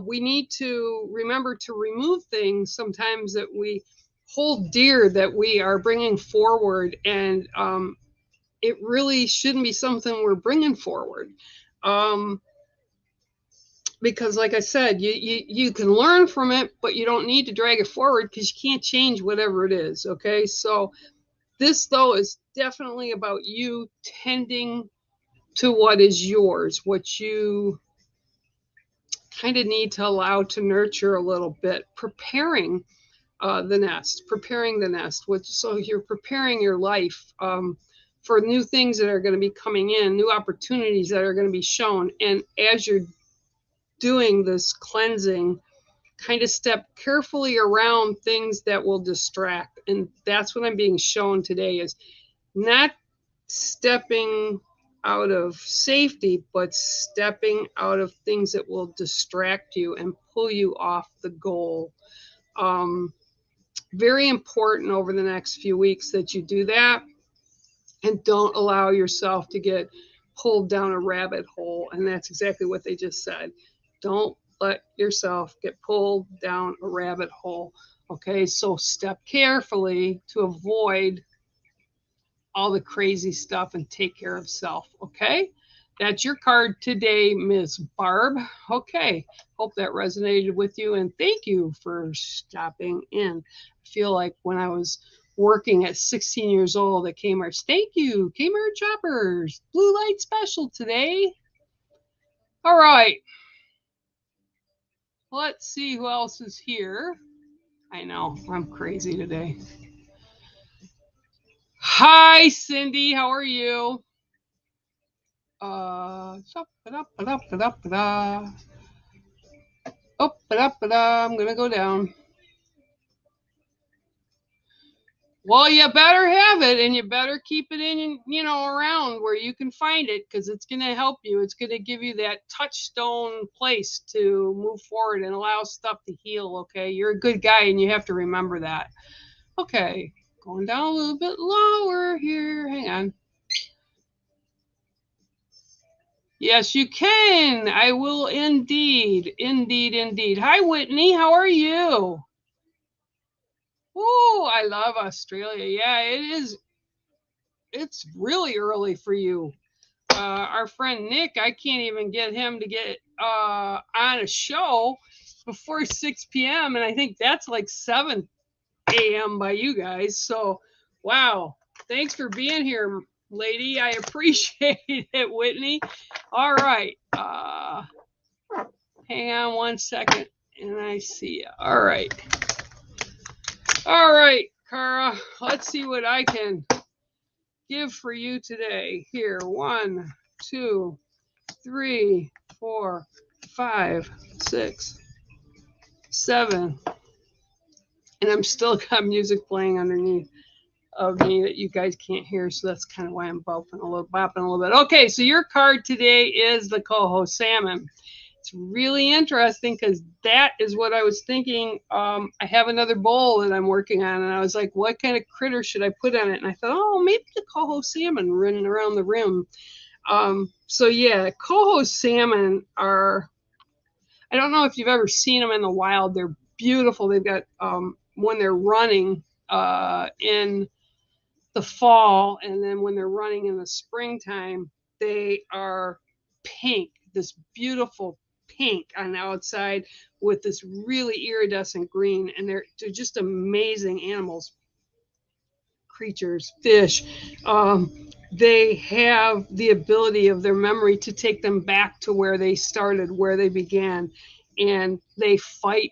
[SPEAKER 1] we need to remember to remove things sometimes that we hold dear, that we are bringing forward, and it really shouldn't be something we're bringing forward. Because like I said, you can learn from it, but you don't need to drag it forward because you can't change whatever it is, okay? So this, though, is definitely about you tending to what is yours, what you kind of need to allow to nurture a little bit, preparing the nest, which, so you're preparing your life for new things that are going to be coming in, new opportunities that are going to be shown. And as you're doing this cleansing, kind of step carefully around things that will distract. And that's what I'm being shown today, is not stepping out of safety, but stepping out of things that will distract you and pull you off the goal. Very important over the next few weeks that you do that, and don't allow yourself to get pulled down a rabbit hole. And that's exactly what they just said. Don't let yourself get pulled down a rabbit hole. Okay, so step carefully to avoid all the crazy stuff and take care of self. Okay, that's your card today, Ms. Barb. Okay, hope that resonated with you, and thank you for stopping in. I feel like when I was working at 16 years old at Kmart. Thank you, Kmart shoppers. Blue light special today. All right, let's see who else is here. I know, I'm crazy today. Hi, Cindy, how are you? I'm gonna go down. Well, you better have it, and you better keep it in, around where you can find it, because it's gonna help you. It's gonna give you that touchstone place to move forward and allow stuff to heal. Okay, you're a good guy, and you have to remember that. Okay, going down a little bit lower here. Hang on. Yes, you can. I will indeed. Indeed, indeed. Hi, Whitney. How are you? Oh, I love Australia. Yeah, it is. It's really early for you. Our friend Nick, I can't even get him to get on a show before 6 p.m. And I think that's like 7 a.m. by you guys. So, wow. Thanks for being here, lady. I appreciate it, Whitney. All right. Hang on one second, and I see you. All right. All right, Cara. Let's see what I can give for you today. Here, 1, 2, 3, 4, 5, 6, 7. And I'm still got music playing underneath of me that you guys can't hear, so that's kind of why I'm bopping a little bit. Okay, so your card today is the coho salmon. It's really interesting because that is what I was thinking. I have another bowl that I'm working on, and I was like, what kind of critter should I put on it? And I thought, oh, maybe the coho salmon running around the rim. So yeah, coho salmon are, I don't know if you've ever seen them in the wild. They're beautiful. They've got, when they're running in the fall, and then when they're running in the springtime, they are pink, this beautiful pink on the outside with this really iridescent green, and they're just amazing animals. creatures, fish, they have the ability of their memory to take them back to where they started, where they began, and they fight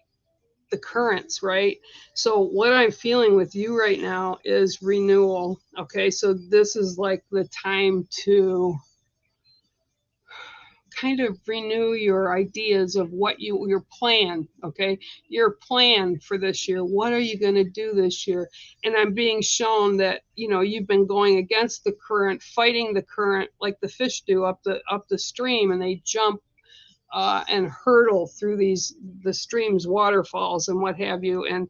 [SPEAKER 1] the currents, right? So what I'm feeling with you right now is renewal. Okay, so this is like the time to kind of renew your ideas of what your plan, okay? Your plan for this year. What are you going to do this year? And I'm being shown that, you know, you've been going against the current, fighting the current like the fish do up the stream, and they jump and hurdle through the streams, waterfalls, and what have you, and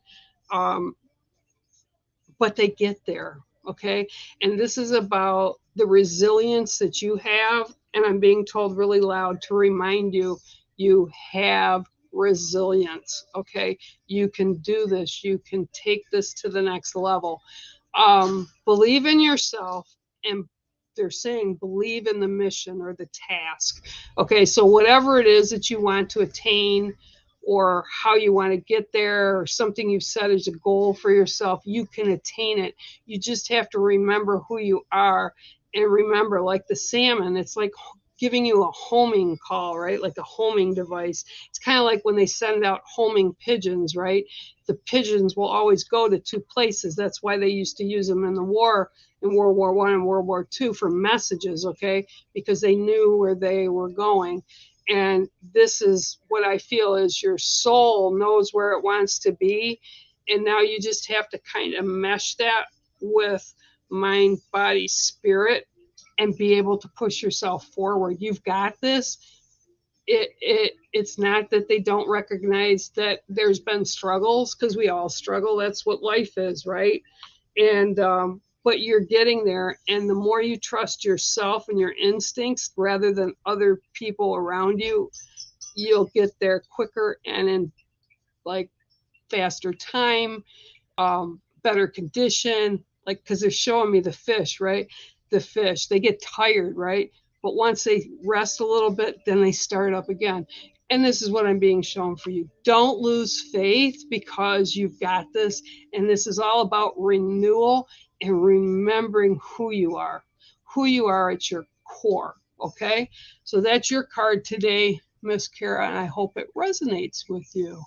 [SPEAKER 1] but they get there, okay? And this is about the resilience that you have, and I'm being told really loud to remind you, you have resilience, okay? You can do this. You can take this to the next level. Believe in yourself, and they're saying believe in the mission or the task. Okay, so whatever it is that you want to attain, or how you want to get there, or something you've set as a goal for yourself, you can attain it. You just have to remember who you are, and remember, like the salmon, it's like giving you a homing call, right? Like a homing device. It's kind of like when they send out homing pigeons, right? The pigeons will always go to two places. That's why they used to use them in the war, in World War I and World War II, for messages, okay? Because they knew where they were going. And this is what I feel is your soul knows where it wants to be. And now you just have to kind of mesh that with mind, body, spirit, and be able to push yourself forward. You've got this. It's not that they don't recognize that there's been struggles, because we all struggle. That's what life is, right? And but you're getting there, and the more you trust yourself and your instincts rather than other people around you, you'll get there quicker and in like faster time, better condition. Like, because they're showing me the fish, right? The fish, they get tired, right? But once they rest a little bit, then they start up again. And this is what I'm being shown for you. Don't lose faith, because you've got this. And this is all about renewal and remembering who you are at your core. Okay. So that's your card today, Miss Kara. And I hope it resonates with you.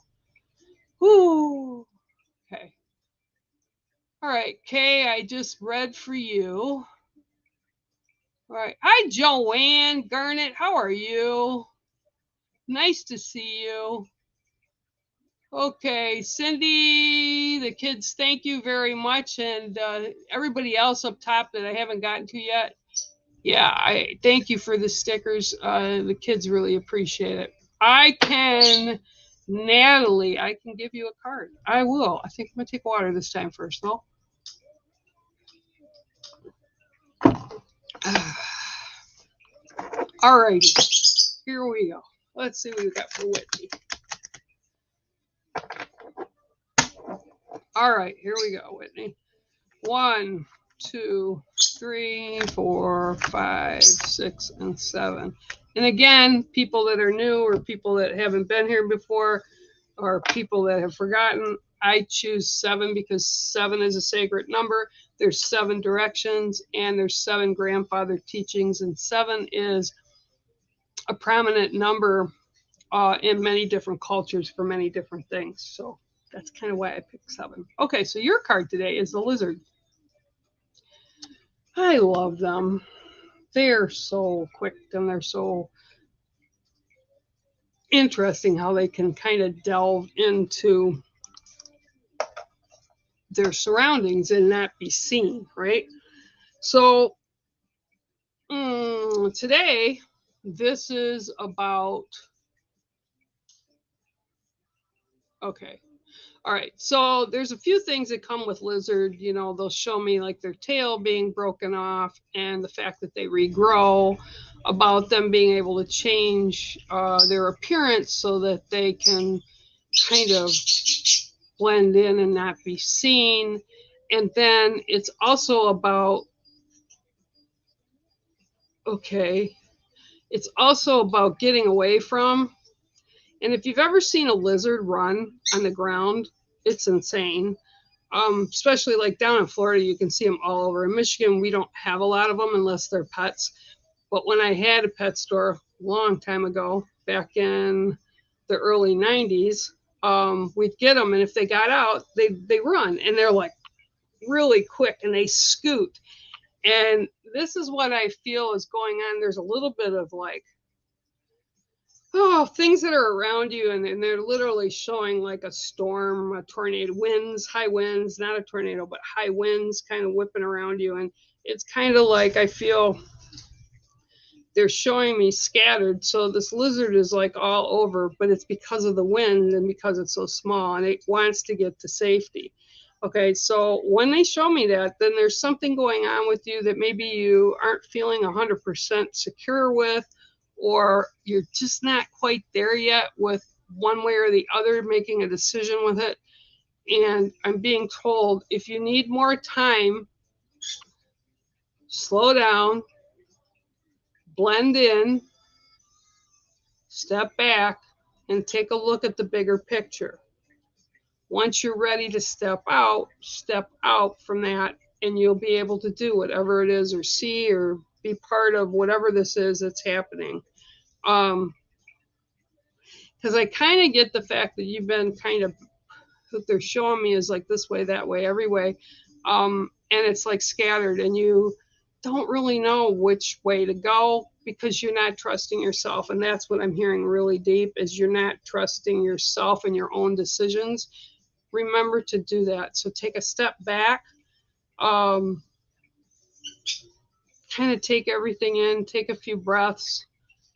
[SPEAKER 1] Woo. Okay. All right, Kay, I just read for you. All right. Hi, Joanne Garnett. How are you? Nice to see you. Okay, Cindy, the kids, thank you very much. And everybody else up top that I haven't gotten to yet, yeah, I thank you for the stickers. The kids really appreciate it. Natalie, I can give you a card. I will. I think I'm going to take water this time first, though. All righty, here we go. Let's see what we got for Whitney. All right, here we go, Whitney. 1, 2, 3, 4, 5, 6, and 7. And again, people that are new, or people that haven't been here before, or people that have forgotten, I choose 7 because 7 is a sacred number. There's 7 directions, and there's 7 grandfather teachings, and 7 is a prominent number in many different cultures for many different things. So that's kind of why I picked 7. Okay, so your card today is the lizard. I love them. They're so quick, and they're so interesting how they can kind of delve into their surroundings and not be seen, right? So today, this is about, okay. All right, so there's a few things that come with lizard. You know, they'll show me like their tail being broken off, and the fact that they regrow, about them being able to change their appearance so that they can kind of blend in and not be seen. And then it's also about, okay, it's also about getting away from. And if you've ever seen a lizard run on the ground, it's insane. Especially like down in Florida, you can see them all over. In Michigan, we don't have a lot of them unless they're pets. But when I had a pet store a long time ago, back in the early 90s, we'd get them. And if they got out, they run. And they're like really quick and they scoot. And this is what I feel is going on. There's a little bit of like, things that are around you, and they're literally showing like a storm, a tornado, winds, high winds, not a tornado, but high winds kind of whipping around you. And it's kind of like I feel they're showing me scattered. So this lizard is like all over, but it's because of the wind and because it's so small and it wants to get to safety. Okay, so when they show me that, then there's something going on with you that maybe you aren't feeling 100% secure with, or you're just not quite there yet with one way or the other making a decision with it. And I'm being told if you need more time, slow down, blend in, step back, and take a look at the bigger picture. Once you're ready to step out from that, and you'll be able to do whatever it is or see or be part of whatever this is that's happening. Because I kind of get the fact that you've been kind of, what they're showing me is like this way, that way, every way. And it's like scattered and you don't really know which way to go because you're not trusting yourself. And that's what I'm hearing really deep is you're not trusting yourself and your own decisions. Remember to do that. So take a step back, kind of take everything in, take a few breaths.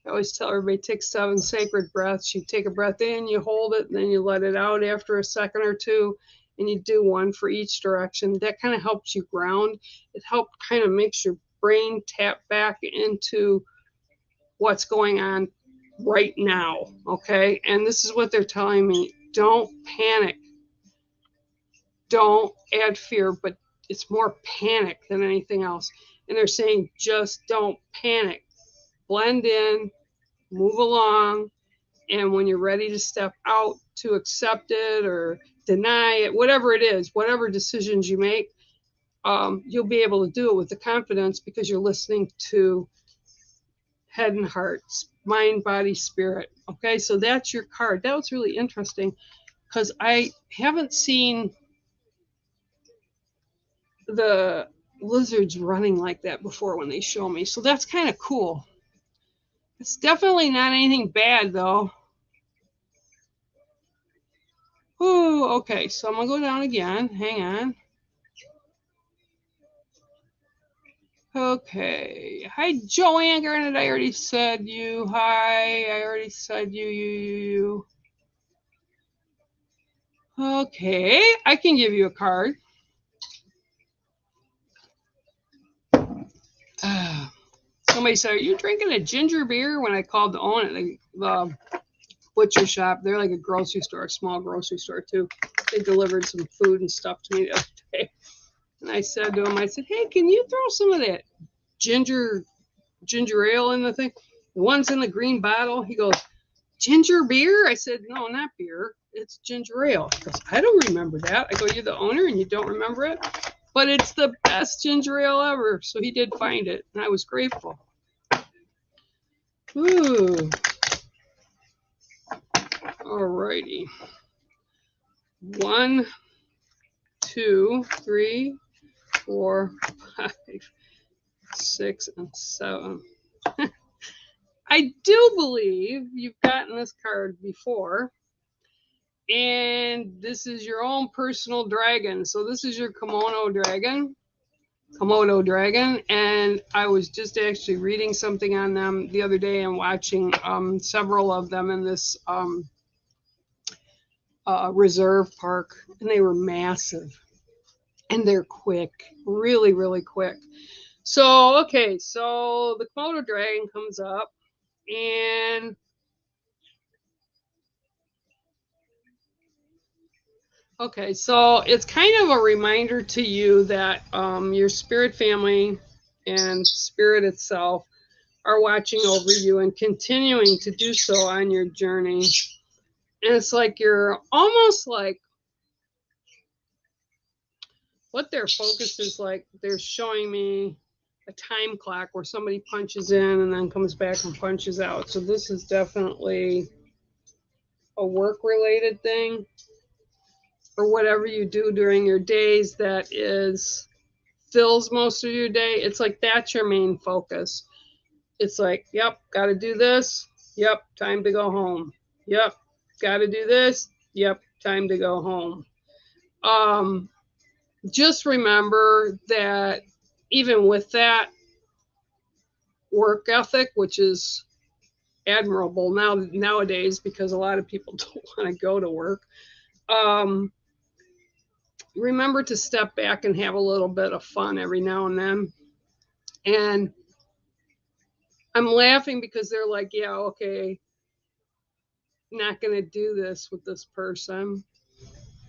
[SPEAKER 1] I always tell everybody, take 7 sacred breaths. You take a breath in, you hold it, and then you let it out after a second or two, and you do one for each direction. That kind of helps you ground. It helps kind of makes your brain tap back into what's going on right now, okay? And this is what they're telling me. Don't panic. Don't add fear, but it's more panic than anything else. And they're saying just don't panic. Blend in, move along, and when you're ready to step out to accept it or deny it, whatever it is, whatever decisions you make, you'll be able to do it with the confidence because you're listening to head and heart, mind, body, spirit. Okay, so that's your card. That was really interesting because I haven't seen the lizards running like that before when they show me. So that's kind of cool. It's definitely not anything bad though. Oh, okay. So I'm going to go down again. Hang on. Okay. Hi, Joanne Garnett. I already said you. Hi. I already said you. Okay. I can give you a card. Somebody said, are you drinking a ginger beer? When I called to own it, the butcher shop, they're like a grocery store, a small grocery store too. They delivered some food and stuff to me the other day. And I said to him, I said, hey, can you throw some of that ginger ale in the thing? The one's in the green bottle. He goes, ginger beer? I said, no, not beer. It's ginger ale. He goes, I don't remember that. I go, you're the owner and you don't remember it? But it's the best ginger ale ever. So he did find it, and I was grateful. Ooh. All righty. 1, 2, 3, 4, 5, 6, and 7. I do believe you've gotten this card before. And this is your own personal dragon. So this is your Komodo dragon. And I was just actually reading something on them the other day and watching several of them in this reserve park. And they were massive. And they're quick. Really, really quick. So, okay. So the Komodo dragon comes up. And okay, so it's kind of a reminder to you that your spirit family and spirit itself are watching over you and continuing to do so on your journey. And it's like you're almost like what their focus is like. They're showing me a time clock where somebody punches in and then comes back and punches out. So this is definitely a work related thing, or whatever you do during your days that is fills most of your day. It's like that's your main focus. It's like, yep, got to do this. Yep, time to go home. Yep, got to do this. Yep, time to go home. Just remember that even with that work ethic, which is admirable nowadays because a lot of people don't want to go to work, remember to step back and have a little bit of fun every now and then. And I'm laughing because they're like, yeah, okay, not going to do this with this person.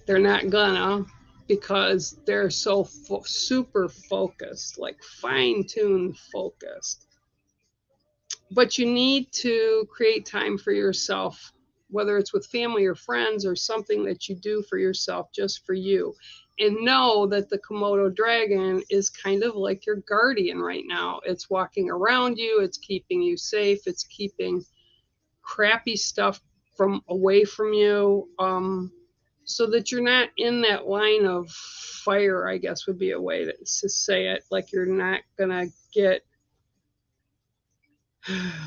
[SPEAKER 1] They're not gonna, because they're so super focused, like fine-tuned focused. But you need to create time for yourself, whether it's with family or friends or something that you do for yourself, just for you. And know that the Komodo dragon is kind of like your guardian right now. It's walking around you, it's keeping you safe, it's keeping crappy stuff from away from you, so that you're not in that line of fire, I guess would be a way to say it. Like you're not gonna get,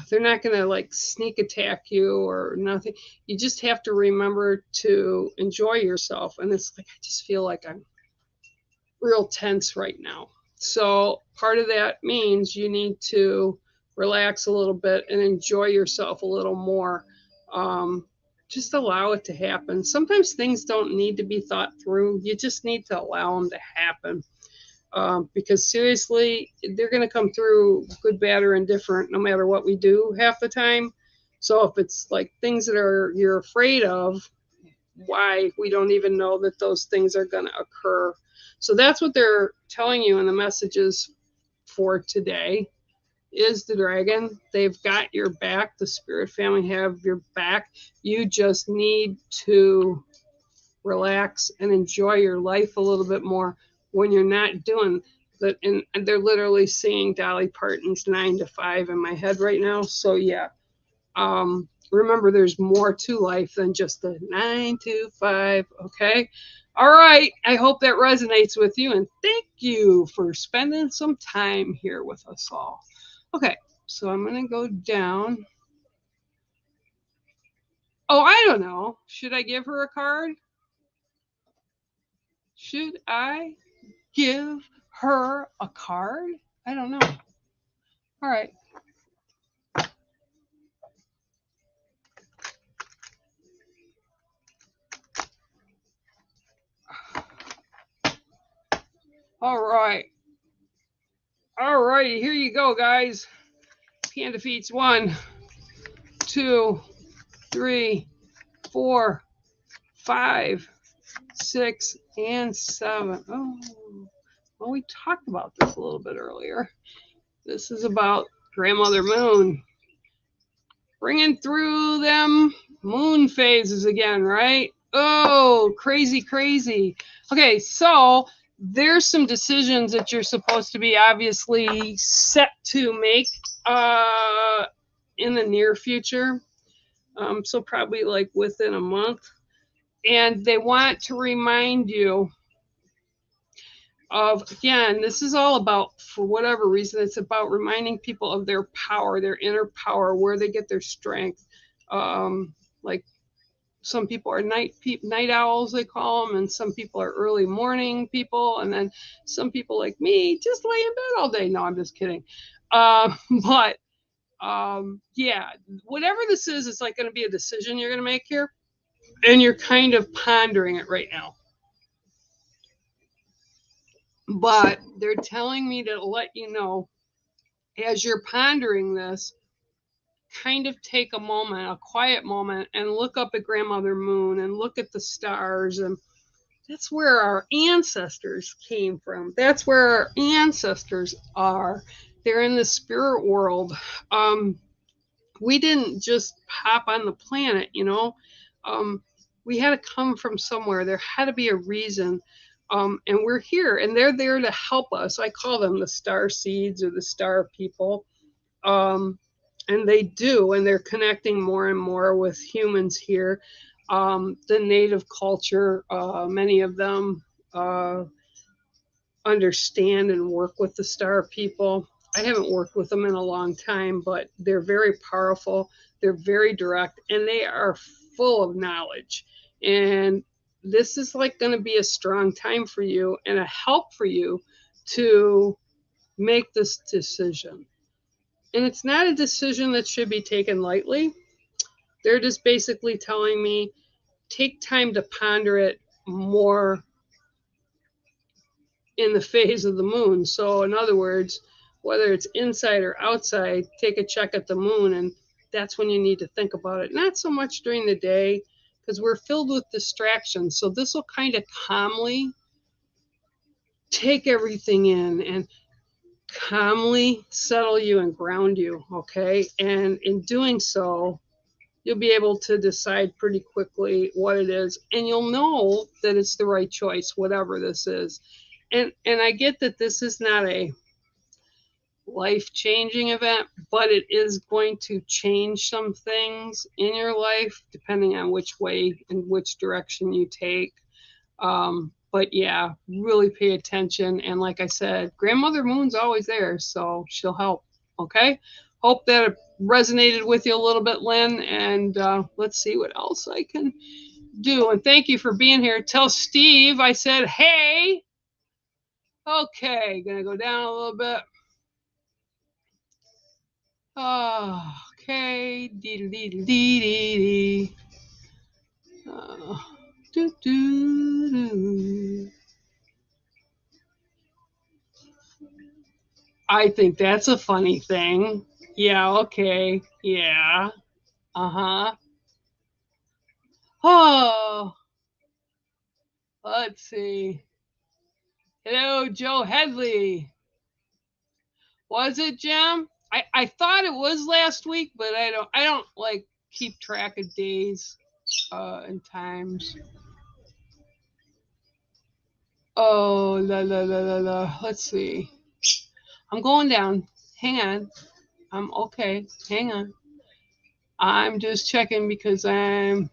[SPEAKER 1] they're not gonna like sneak attack you or nothing. You just have to remember to enjoy yourself. And it's like, I just feel like I'm real tense right now. So part of that means you need to relax a little bit and enjoy yourself a little more. Just allow it to happen. Sometimes things don't need to be thought through. You just need to allow them to happen. Because seriously, they're going to come through good, bad, or indifferent no matter what we do half the time. So if it's like things that you're afraid of, why we don't even know that those things are going to occur. So that's what they're telling you in the messages for today is the dragon. They've got your back. The spirit family have your back. You just need to relax and enjoy your life a little bit more when you're not doing that. And they're literally singing Dolly Parton's 9 to 5 in my head right now. So yeah. Remember, there's more to life than just the 9 to 5. Okay. All right. I hope that resonates with you. And thank you for spending some time here with us all. Okay. So I'm going to go down. Oh, I don't know. Should I give her a card? Should I give her a card? I don't know. All right. All right. All righty. Here you go, guys. Panda Feet's 1, 2, 3, 4, 5, 6, and 7. Oh, well, we talked about this a little bit earlier. This is about Grandmother Moon. Bringing through them moon phases again, right? Oh, crazy, crazy. Okay, so there's some decisions that you're supposed to be obviously set to make in the near future. So probably like within a month. And they want to remind you of, again, this is all about, for whatever reason, it's about reminding people of their power, their inner power, where they get their strength. Like some people are night owls, they call them, and some people are early morning people, and then some people like me just lay in bed all day. No, I'm just kidding. But yeah, whatever this is, it's like going to be a decision you're going to make here, and you're kind of pondering it right now. But they're telling me to let you know, as you're pondering this, kind of take a moment, a quiet moment, and look up at Grandmother Moon and look at the stars. And that's where our ancestors came from. That's where our ancestors are. They're in the spirit world. We didn't just pop on the planet, you know. We had to come from somewhere. There had to be a reason. And we're here, and they're there to help us. I call them the star seeds or the star people. And they do, and they're connecting more and more with humans here. The native culture, many of them understand and work with the star people. I haven't worked with them in a long time, but they're very powerful. They're very direct, and they are full of knowledge. And this is like going to be a strong time for you and a help for you to make this decision. And it's not a decision that should be taken lightly. They're just basically telling me, take time to ponder it more in the phase of the moon. So in other words, whether it's inside or outside, take a check at the moon, and that's when you need to think about it. Not so much during the day, because we're filled with distractions. So this will kind of calmly take everything in and calmly settle you and ground you, okay? And in doing so, you'll be able to decide pretty quickly what it is, and you'll know that it's the right choice, whatever this is. And I get that this is not a life-changing event, but it is going to change some things in your life depending on which way and which direction you take. But yeah, really pay attention. And like I said, Grandmother Moon's always there, so she'll help. Okay? Hope that resonated with you a little bit, Lynn. And let's see what else I can do. And thank you for being here. Tell Steve I said, hey. Okay, gonna go down a little bit. Okay, dee dee dee dee dee. Do do do. I think that's a funny thing. Yeah, okay. Yeah. Uh-huh. Oh, let's see. Hello, Joe Headley. Was it, Jim? I thought it was last week, but I don't like keep track of days and times. Oh, la la la la la. Let's see. I'm going down. Hang on. I'm okay. Hang on. I'm just checking because I'm.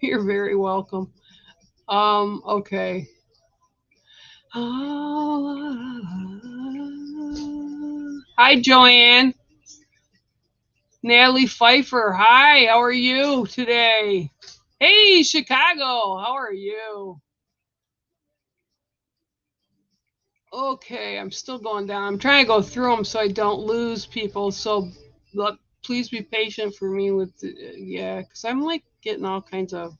[SPEAKER 1] You're very welcome. Okay. Hi, Joanne. Natalie Pfeiffer. Hi, how are you today? Hey, Chicago. How are you? Okay, I'm still going down. I'm trying to go through them so I don't lose people. So please be patient for me with, yeah, because I'm like getting all kinds of.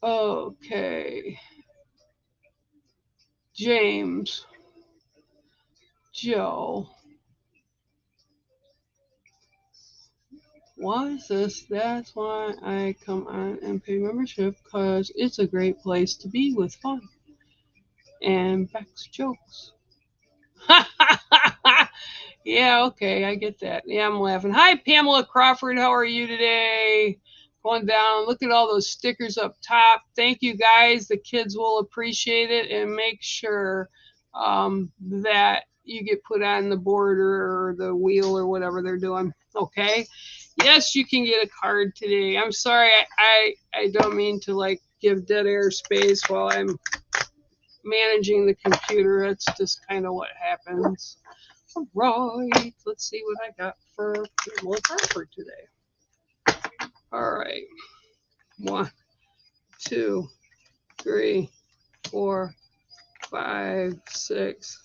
[SPEAKER 1] Okay. James. Joe. Why is this? That's why I come on and pay membership, because it's a great place to be with fun and Beck's jokes. Yeah, okay, I get that. Yeah, I'm laughing. Hi, Pamela Crawford. How are you today? Going down. Look at all those stickers up top. Thank you, guys. The kids will appreciate it, and make sure that you get put on the border or the wheel or whatever they're doing. Okay. Yes, you can get a card today. I'm sorry, I don't mean to like give dead air space while I'm managing the computer. That's just kind of what happens. All right, let's see what I got for Pamela Crawford today. All right, 1, 2, 3, 4, 5, 6,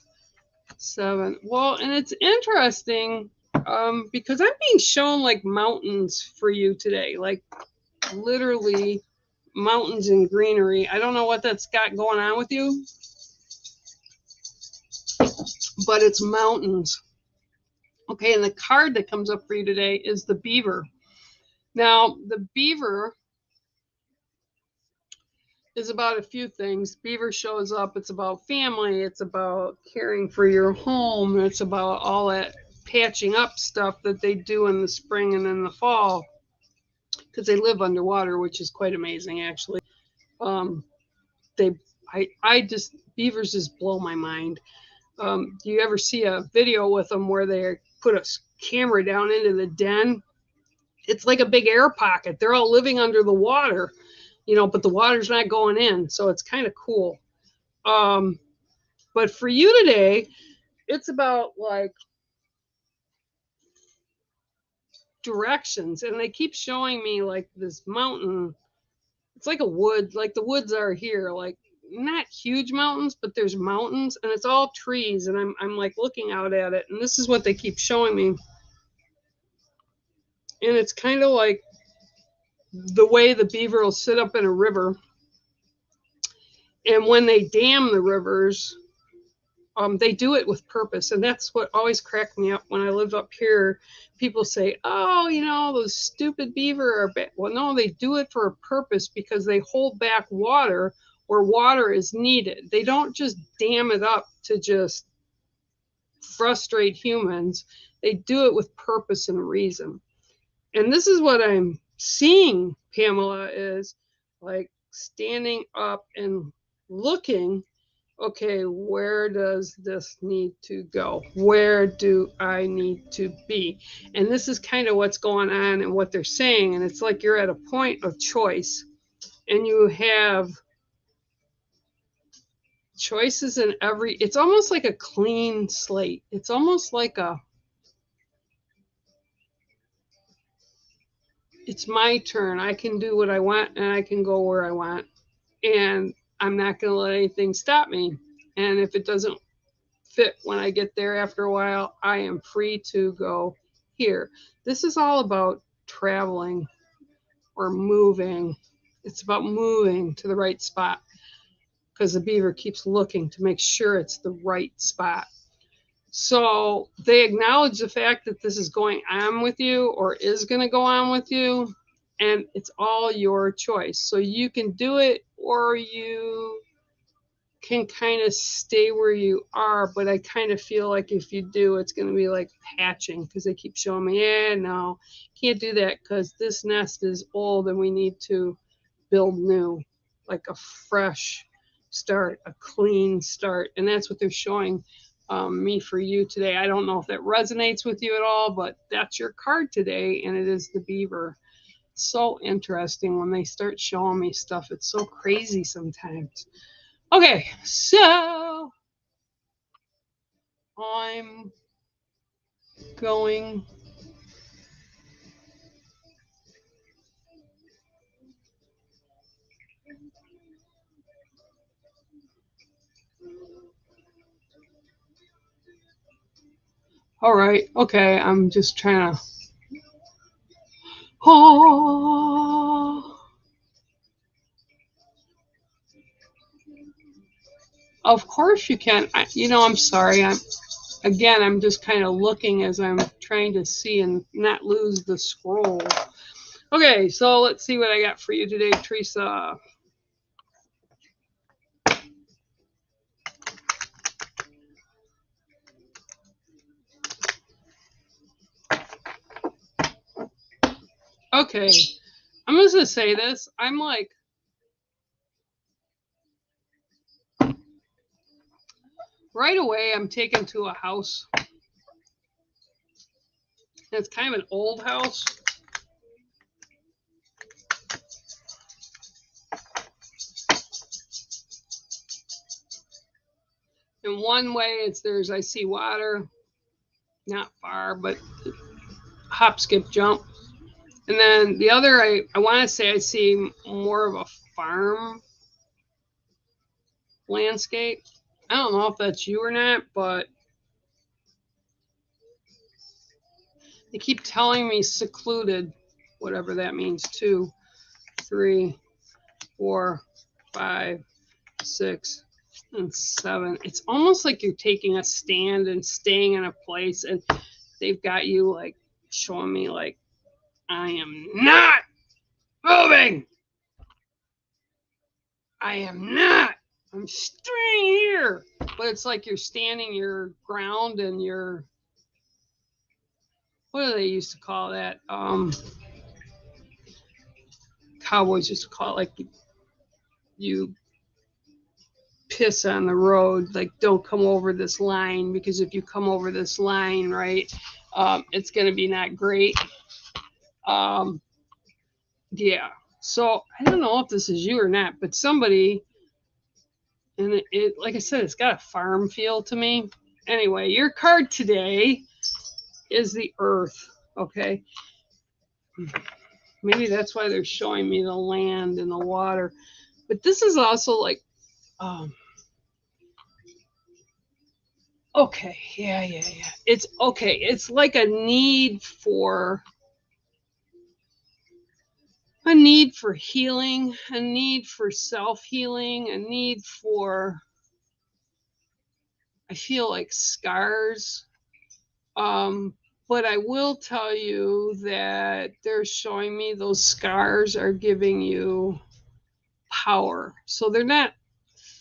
[SPEAKER 1] 7. Well, and it's interesting because I'm being shown like mountains for you today, like literally mountains and greenery. I don't know what that's got going on with you, but it's mountains. Okay, and the card that comes up for you today is the Beaver. Now, the Beaver is about a few things. Beaver shows up. It's about family. It's about caring for your home. It's about all that patching up stuff that they do in the spring and in the fall, because they live underwater, which is quite amazing, actually. beavers just blow my mind. Do you ever see a video with them where they put a camera down into the den? It's like a big air pocket. They're all living under the water, but the water's not going in. So it's kind of cool. But for you today, it's about like directions. And they keep showing me like this mountain. It's like a wood, like the woods are here, like not huge mountains, but there's mountains and it's all trees. And I'm like looking out at it. And this is what they keep showing me. And it's kind of like the way the beaver will sit up in a river. And when they dam the rivers, they do it with purpose. And that's what always cracked me up when I lived up here. People say, oh, those stupid beaver are bad. Well, no, they do it for a purpose because they hold back water where water is needed. They don't just dam it up to just frustrate humans. They do it with purpose and reason. And this is what I'm seeing, Pamela, is like standing up and looking, okay, where does this need to go? Where do I need to be? And this is kind of what's going on and what they're saying. And it's like you're at a point of choice and you have choices in it's almost like a clean slate. It's almost like it's my turn. I can do what I want and I can go where I want. And I'm not going to let anything stop me. And if it doesn't fit when I get there after a while, I am free to go here. This is all about traveling or moving. It's about moving to the right spot because the beaver keeps looking to make sure it's the right spot. So they acknowledge the fact that this is going on with you or is going to go on with you. And it's all your choice. So you can do it or you can kind of stay where you are. But I kind of feel like if you do, it's going to be like patching because they keep showing me, yeah, no, can't do that because this nest is old and we need to build new, like a fresh start, a clean start. And that's what they're showing me for you today. I don't know if that resonates with you at all, but that's your card today. And it is the beaver. So interesting when they start showing me stuff. It's so crazy sometimes. Okay, so I'm going all right. Okay, I'm just trying to Of course you can. I'm sorry. I'm just kind of looking as I'm trying to see and not lose the scroll. Okay, so let's see what I got for you today, Teresa. Okay, I'm just gonna say this. I'm like, right away, I'm taken to a house. It's kind of an old house. In one way, I see water, not far, but hop, skip, jump. And then the other, I want to say I see more of a farm landscape. I don't know if that's you or not, but they keep telling me secluded, whatever that means. 2, 3, 4, 5, 6, and 7. It's almost like you're taking a stand and staying in a place, and they've got you like showing me like, I am not moving. I am not. I'm staying here. But it's like you're standing your ground and you're, what do they used to call that? Cowboys used to call it like you piss on the road, like don't come over this line, because if you come over this line, right, it's going to be not great. Yeah, so I don't know if this is you or not, but somebody, and it like I said, it's got a farm feel to me. Anyway, your card today is the Earth. Okay, maybe that's why they're showing me the land and the water, but this is also like okay, yeah. It's okay. It's like a need for healing, a need for self-healing, a need for, I feel like, scars. But I will tell you that they're showing me those scars are giving you power. So they're not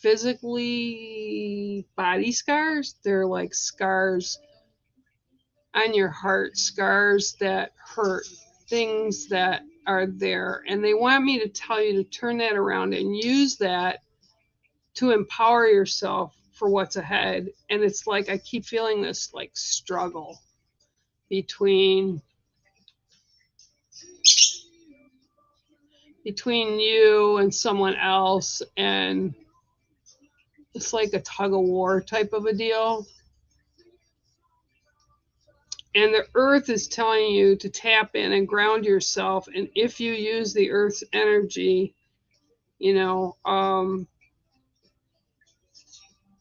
[SPEAKER 1] physically body scars, they're like scars on your heart, scars that hurt, things that are there. And they want me to tell you to turn that around and use that to empower yourself for what's ahead. And it's like I keep feeling this like struggle between you and someone else, and it's like a tug of war type of a deal. And the earth is telling you to tap in and ground yourself. And if you use the earth's energy, you know,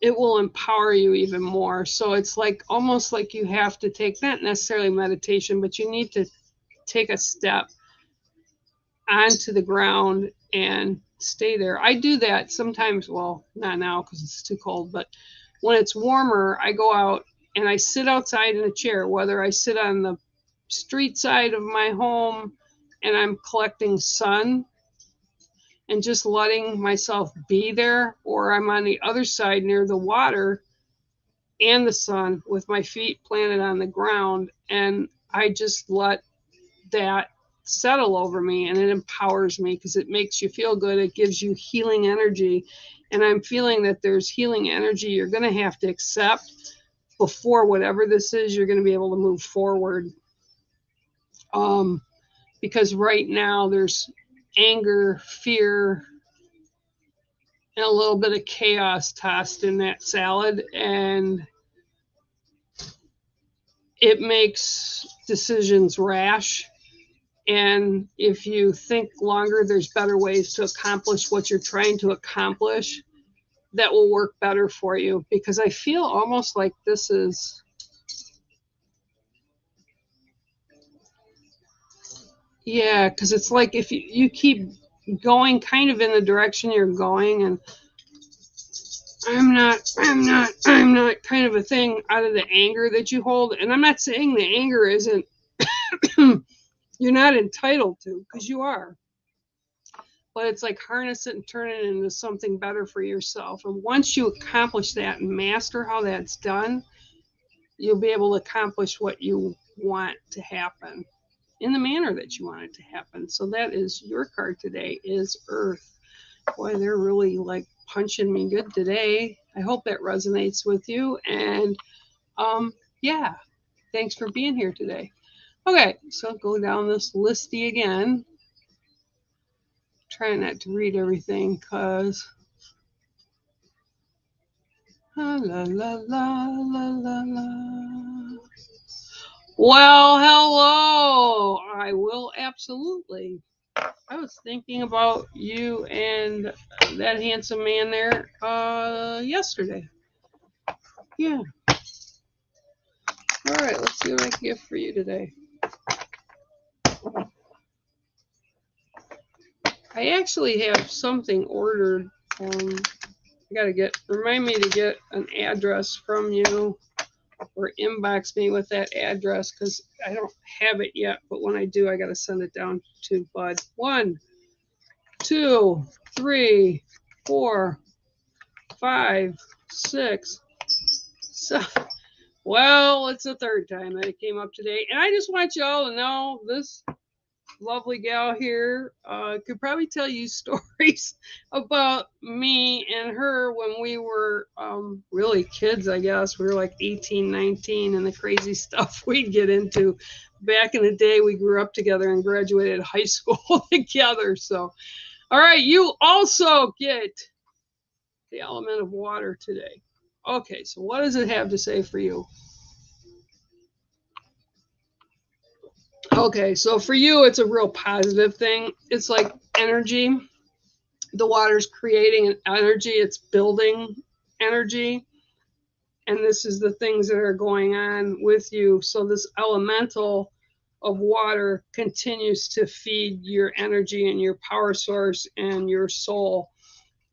[SPEAKER 1] it will empower you even more. So it's like almost like you have to take, not necessarily meditation, but you need to take a step onto the ground and stay there. I do that sometimes, well, not now because it's too cold, but when it's warmer, I go out and I sit outside in a chair, whether I sit on the street side of my home and I'm collecting sun and just letting myself be there, or I'm on the other side near the water and the sun with my feet planted on the ground, and I just let that settle over me, and it empowers me because it makes you feel good. It gives you healing energy, and I'm feeling that there's healing energy you're going to have to accept before whatever this is, you're going to be able to move forward. Because right now there's anger, fear, and a little bit of chaos tossed in that salad, and it makes decisions rash. And if you think longer, there's better ways to accomplish what you're trying to accomplish that will work better for you. Because I feel almost like this is, yeah, because it's like if you keep going kind of in the direction you're going, and I'm not kind of a thing out of the anger that you hold. And I'm not saying the anger isn't, you're not entitled to, because you are. But it's like harness it and turn it into something better for yourself. And once you accomplish that and master how that's done, you'll be able to accomplish what you want to happen in the manner that you want it to happen. So that is your card today, is Earth. Boy, they're really like punching me good today. I hope that resonates with you. And yeah, thanks for being here today. Okay, so go down this listy again. Trying not to read everything because la la la la la la. Well, hello. I will absolutely. I was thinking about you and that handsome man there yesterday. Yeah. All right, let's see what I can get for you today. I actually have something ordered. I gotta remind me to get an address from you, or inbox me with that address, because I don't have it yet. But when I do, I gotta send it down to Bud. 1, 2, 3, 4, 5, 6, 7. Well, it's the third time that it came up today, and I just want y'all to know this lovely gal here could probably tell you stories about me and her when we were really kids, I guess. We were like 18, 19, and the crazy stuff we'd get into. Back in the day, we grew up together and graduated high school together. So, all right, you also get the element of water today. Okay, so what does it have to say for you? Okay, so for you, it's a real positive thing. It's like energy. The water's creating an energy, it's building energy. And this is the things that are going on with you. So, this elemental of water continues to feed your energy and your power source and your soul.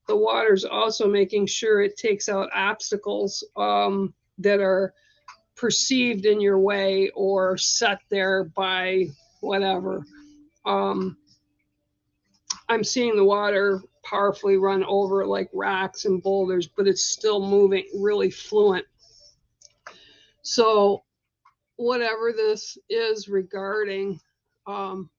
[SPEAKER 1] The water's also making sure it takes out obstacles that are perceived in your way or set there by whatever. Um, I'm seeing the water powerfully run over like rocks and boulders, but it's still moving really fluent. So, whatever this is regarding, I'm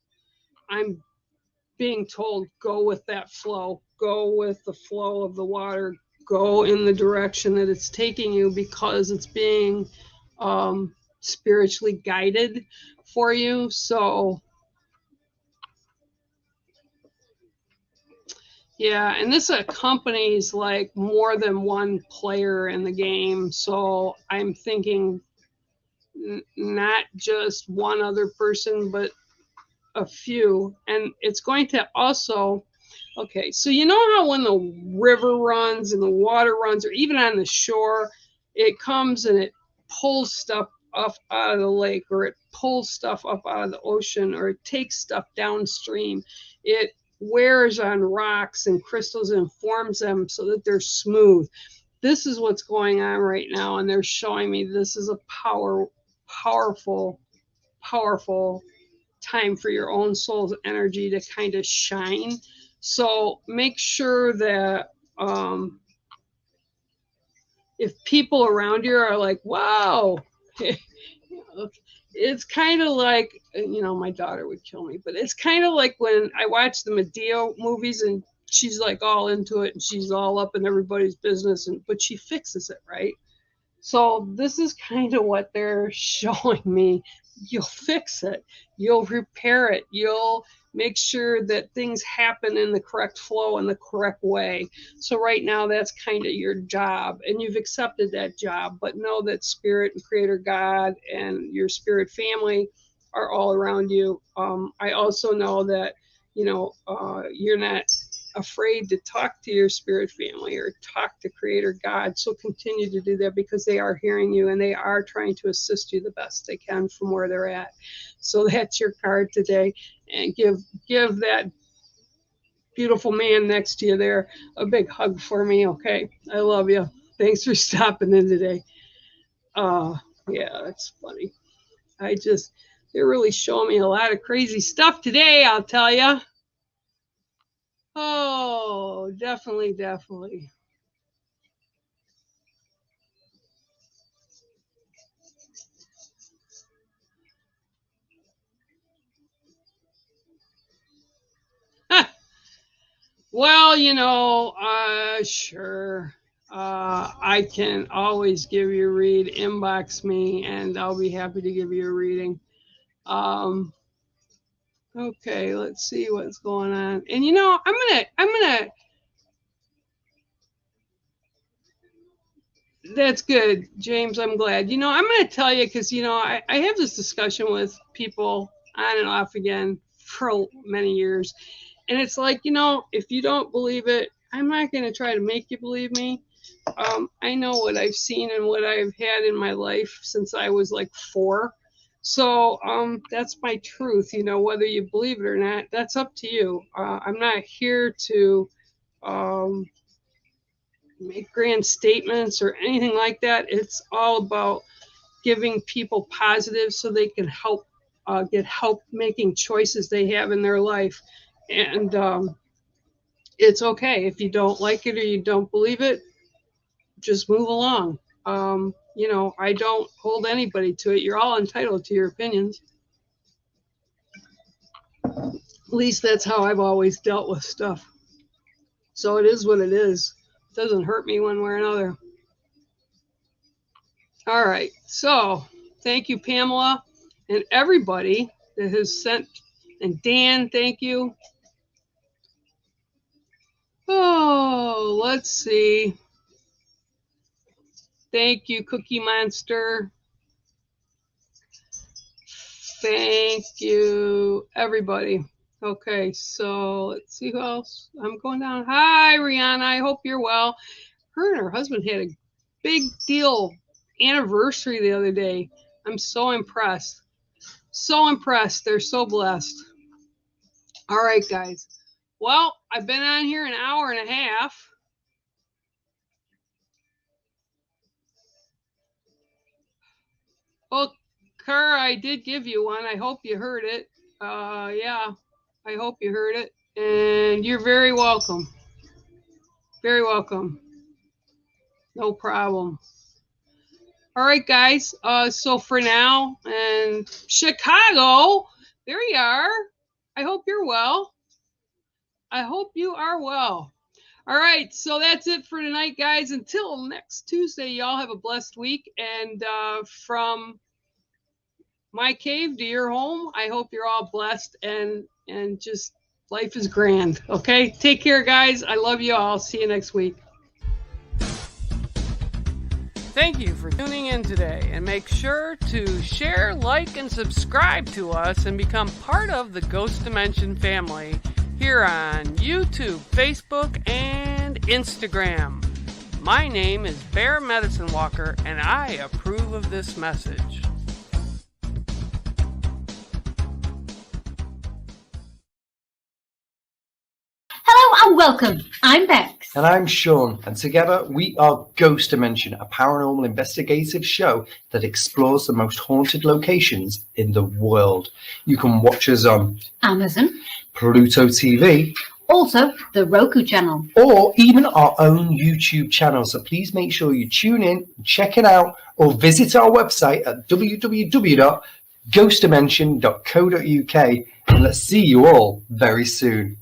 [SPEAKER 1] being told go with that flow, go with the flow of the water, go in the direction that it's taking you because it's being spiritually guided for you. So, yeah, and this accompanies like more than one player in the game. So I'm thinking not just one other person, but a few. And it's going to also, okay, so you know how when the river runs and the water runs, or even on the shore, it comes and it pulls stuff up out of the lake, or it pulls stuff up out of the ocean, or it takes stuff downstream. It wears on rocks and crystals and forms them so that they're smooth. This is what's going on right now, and they're showing me this is a powerful, powerful time for your own soul's energy to kind of shine. So make sure that if people around you are like, wow, it's kind of like, my daughter would kill me, but it's kind of like when I watch the Medea movies and she's like all into it and she's all up in everybody's business, but she fixes it, right? So this is kind of what they're showing me. You'll fix it. You'll repair it. You'll make sure that things happen in the correct flow in the correct way. So right now that's kind of your job and you've accepted that job, but know that Spirit and Creator God and your spirit family are all around you. I also know that, you're not afraid to talk to your spirit family or talk to Creator God. So continue to do that because they are hearing you and they are trying to assist you the best they can from where they're at. So that's your card today. And give that beautiful man next to you there a big hug for me, okay? I love you. Thanks for stopping in today. Yeah, that's funny. They're really showing me a lot of crazy stuff today, I'll tell you. Oh, definitely, definitely. Well, sure. I can always give you a read. Inbox me, and I'll be happy to give you a reading. Um, okay, let's see what's going on. And I'm gonna. That's good, James. I'm glad. I'm gonna tell you because I have this discussion with people on and off again for many years, and it's like if you don't believe it, I'm not gonna try to make you believe me. I know what I've seen and what I've had in my life since I was like 4. So that's my truth. Whether you believe it or not, that's up to you. I'm not here to um, make grand statements or anything like that. It's all about giving people positive so they can get help making choices they have in their life. And it's okay if you don't like it or you don't believe it, just move along. I don't hold anybody to it. You're all entitled to your opinions. At least that's how I've always dealt with stuff. So it is what it is. It doesn't hurt me one way or another. All right. So thank you, Pamela, and everybody that has sent. And Dan, thank you. Oh, let's see. Thank you, Cookie Monster. Thank you, everybody. Okay, so let's see who else. I'm going down. Hi, Rihanna. I hope you're well. Her and her husband had a big deal anniversary the other day. I'm so impressed. So impressed. They're so blessed. All right, guys. Well, I've been on here an hour and a half. Well, Kerr, I did give you one. I hope you heard it. Yeah, I hope you heard it. And you're very welcome. Very welcome. No problem. All right, guys. So for now, and Chicago, there you are. I hope you're well. I hope you are well. All right, so that's it for tonight, guys. Until next Tuesday, y'all have a blessed week. And from my cave to your home, I hope you're all blessed and just life is grand. Okay, take care, guys. I love you all. See you next week. Thank you for tuning in today, and make sure to share, like, and subscribe to us and become part of the Ghost Dimension family here on YouTube, Facebook, and Instagram. My name is Bear Medicine Walker, and I approve of this message.
[SPEAKER 2] Hello and welcome. I'm Bex.
[SPEAKER 3] And I'm Sean, and together we are Ghost Dimension, a paranormal investigative show that explores the most haunted locations in the world. You can watch us on
[SPEAKER 2] Amazon,
[SPEAKER 3] Pluto TV,
[SPEAKER 2] also the Roku channel,
[SPEAKER 3] or even our own YouTube channel. So please make sure you tune in, check it out, or visit our website at www.ghostdimension.co.uk, and let's see you all very soon.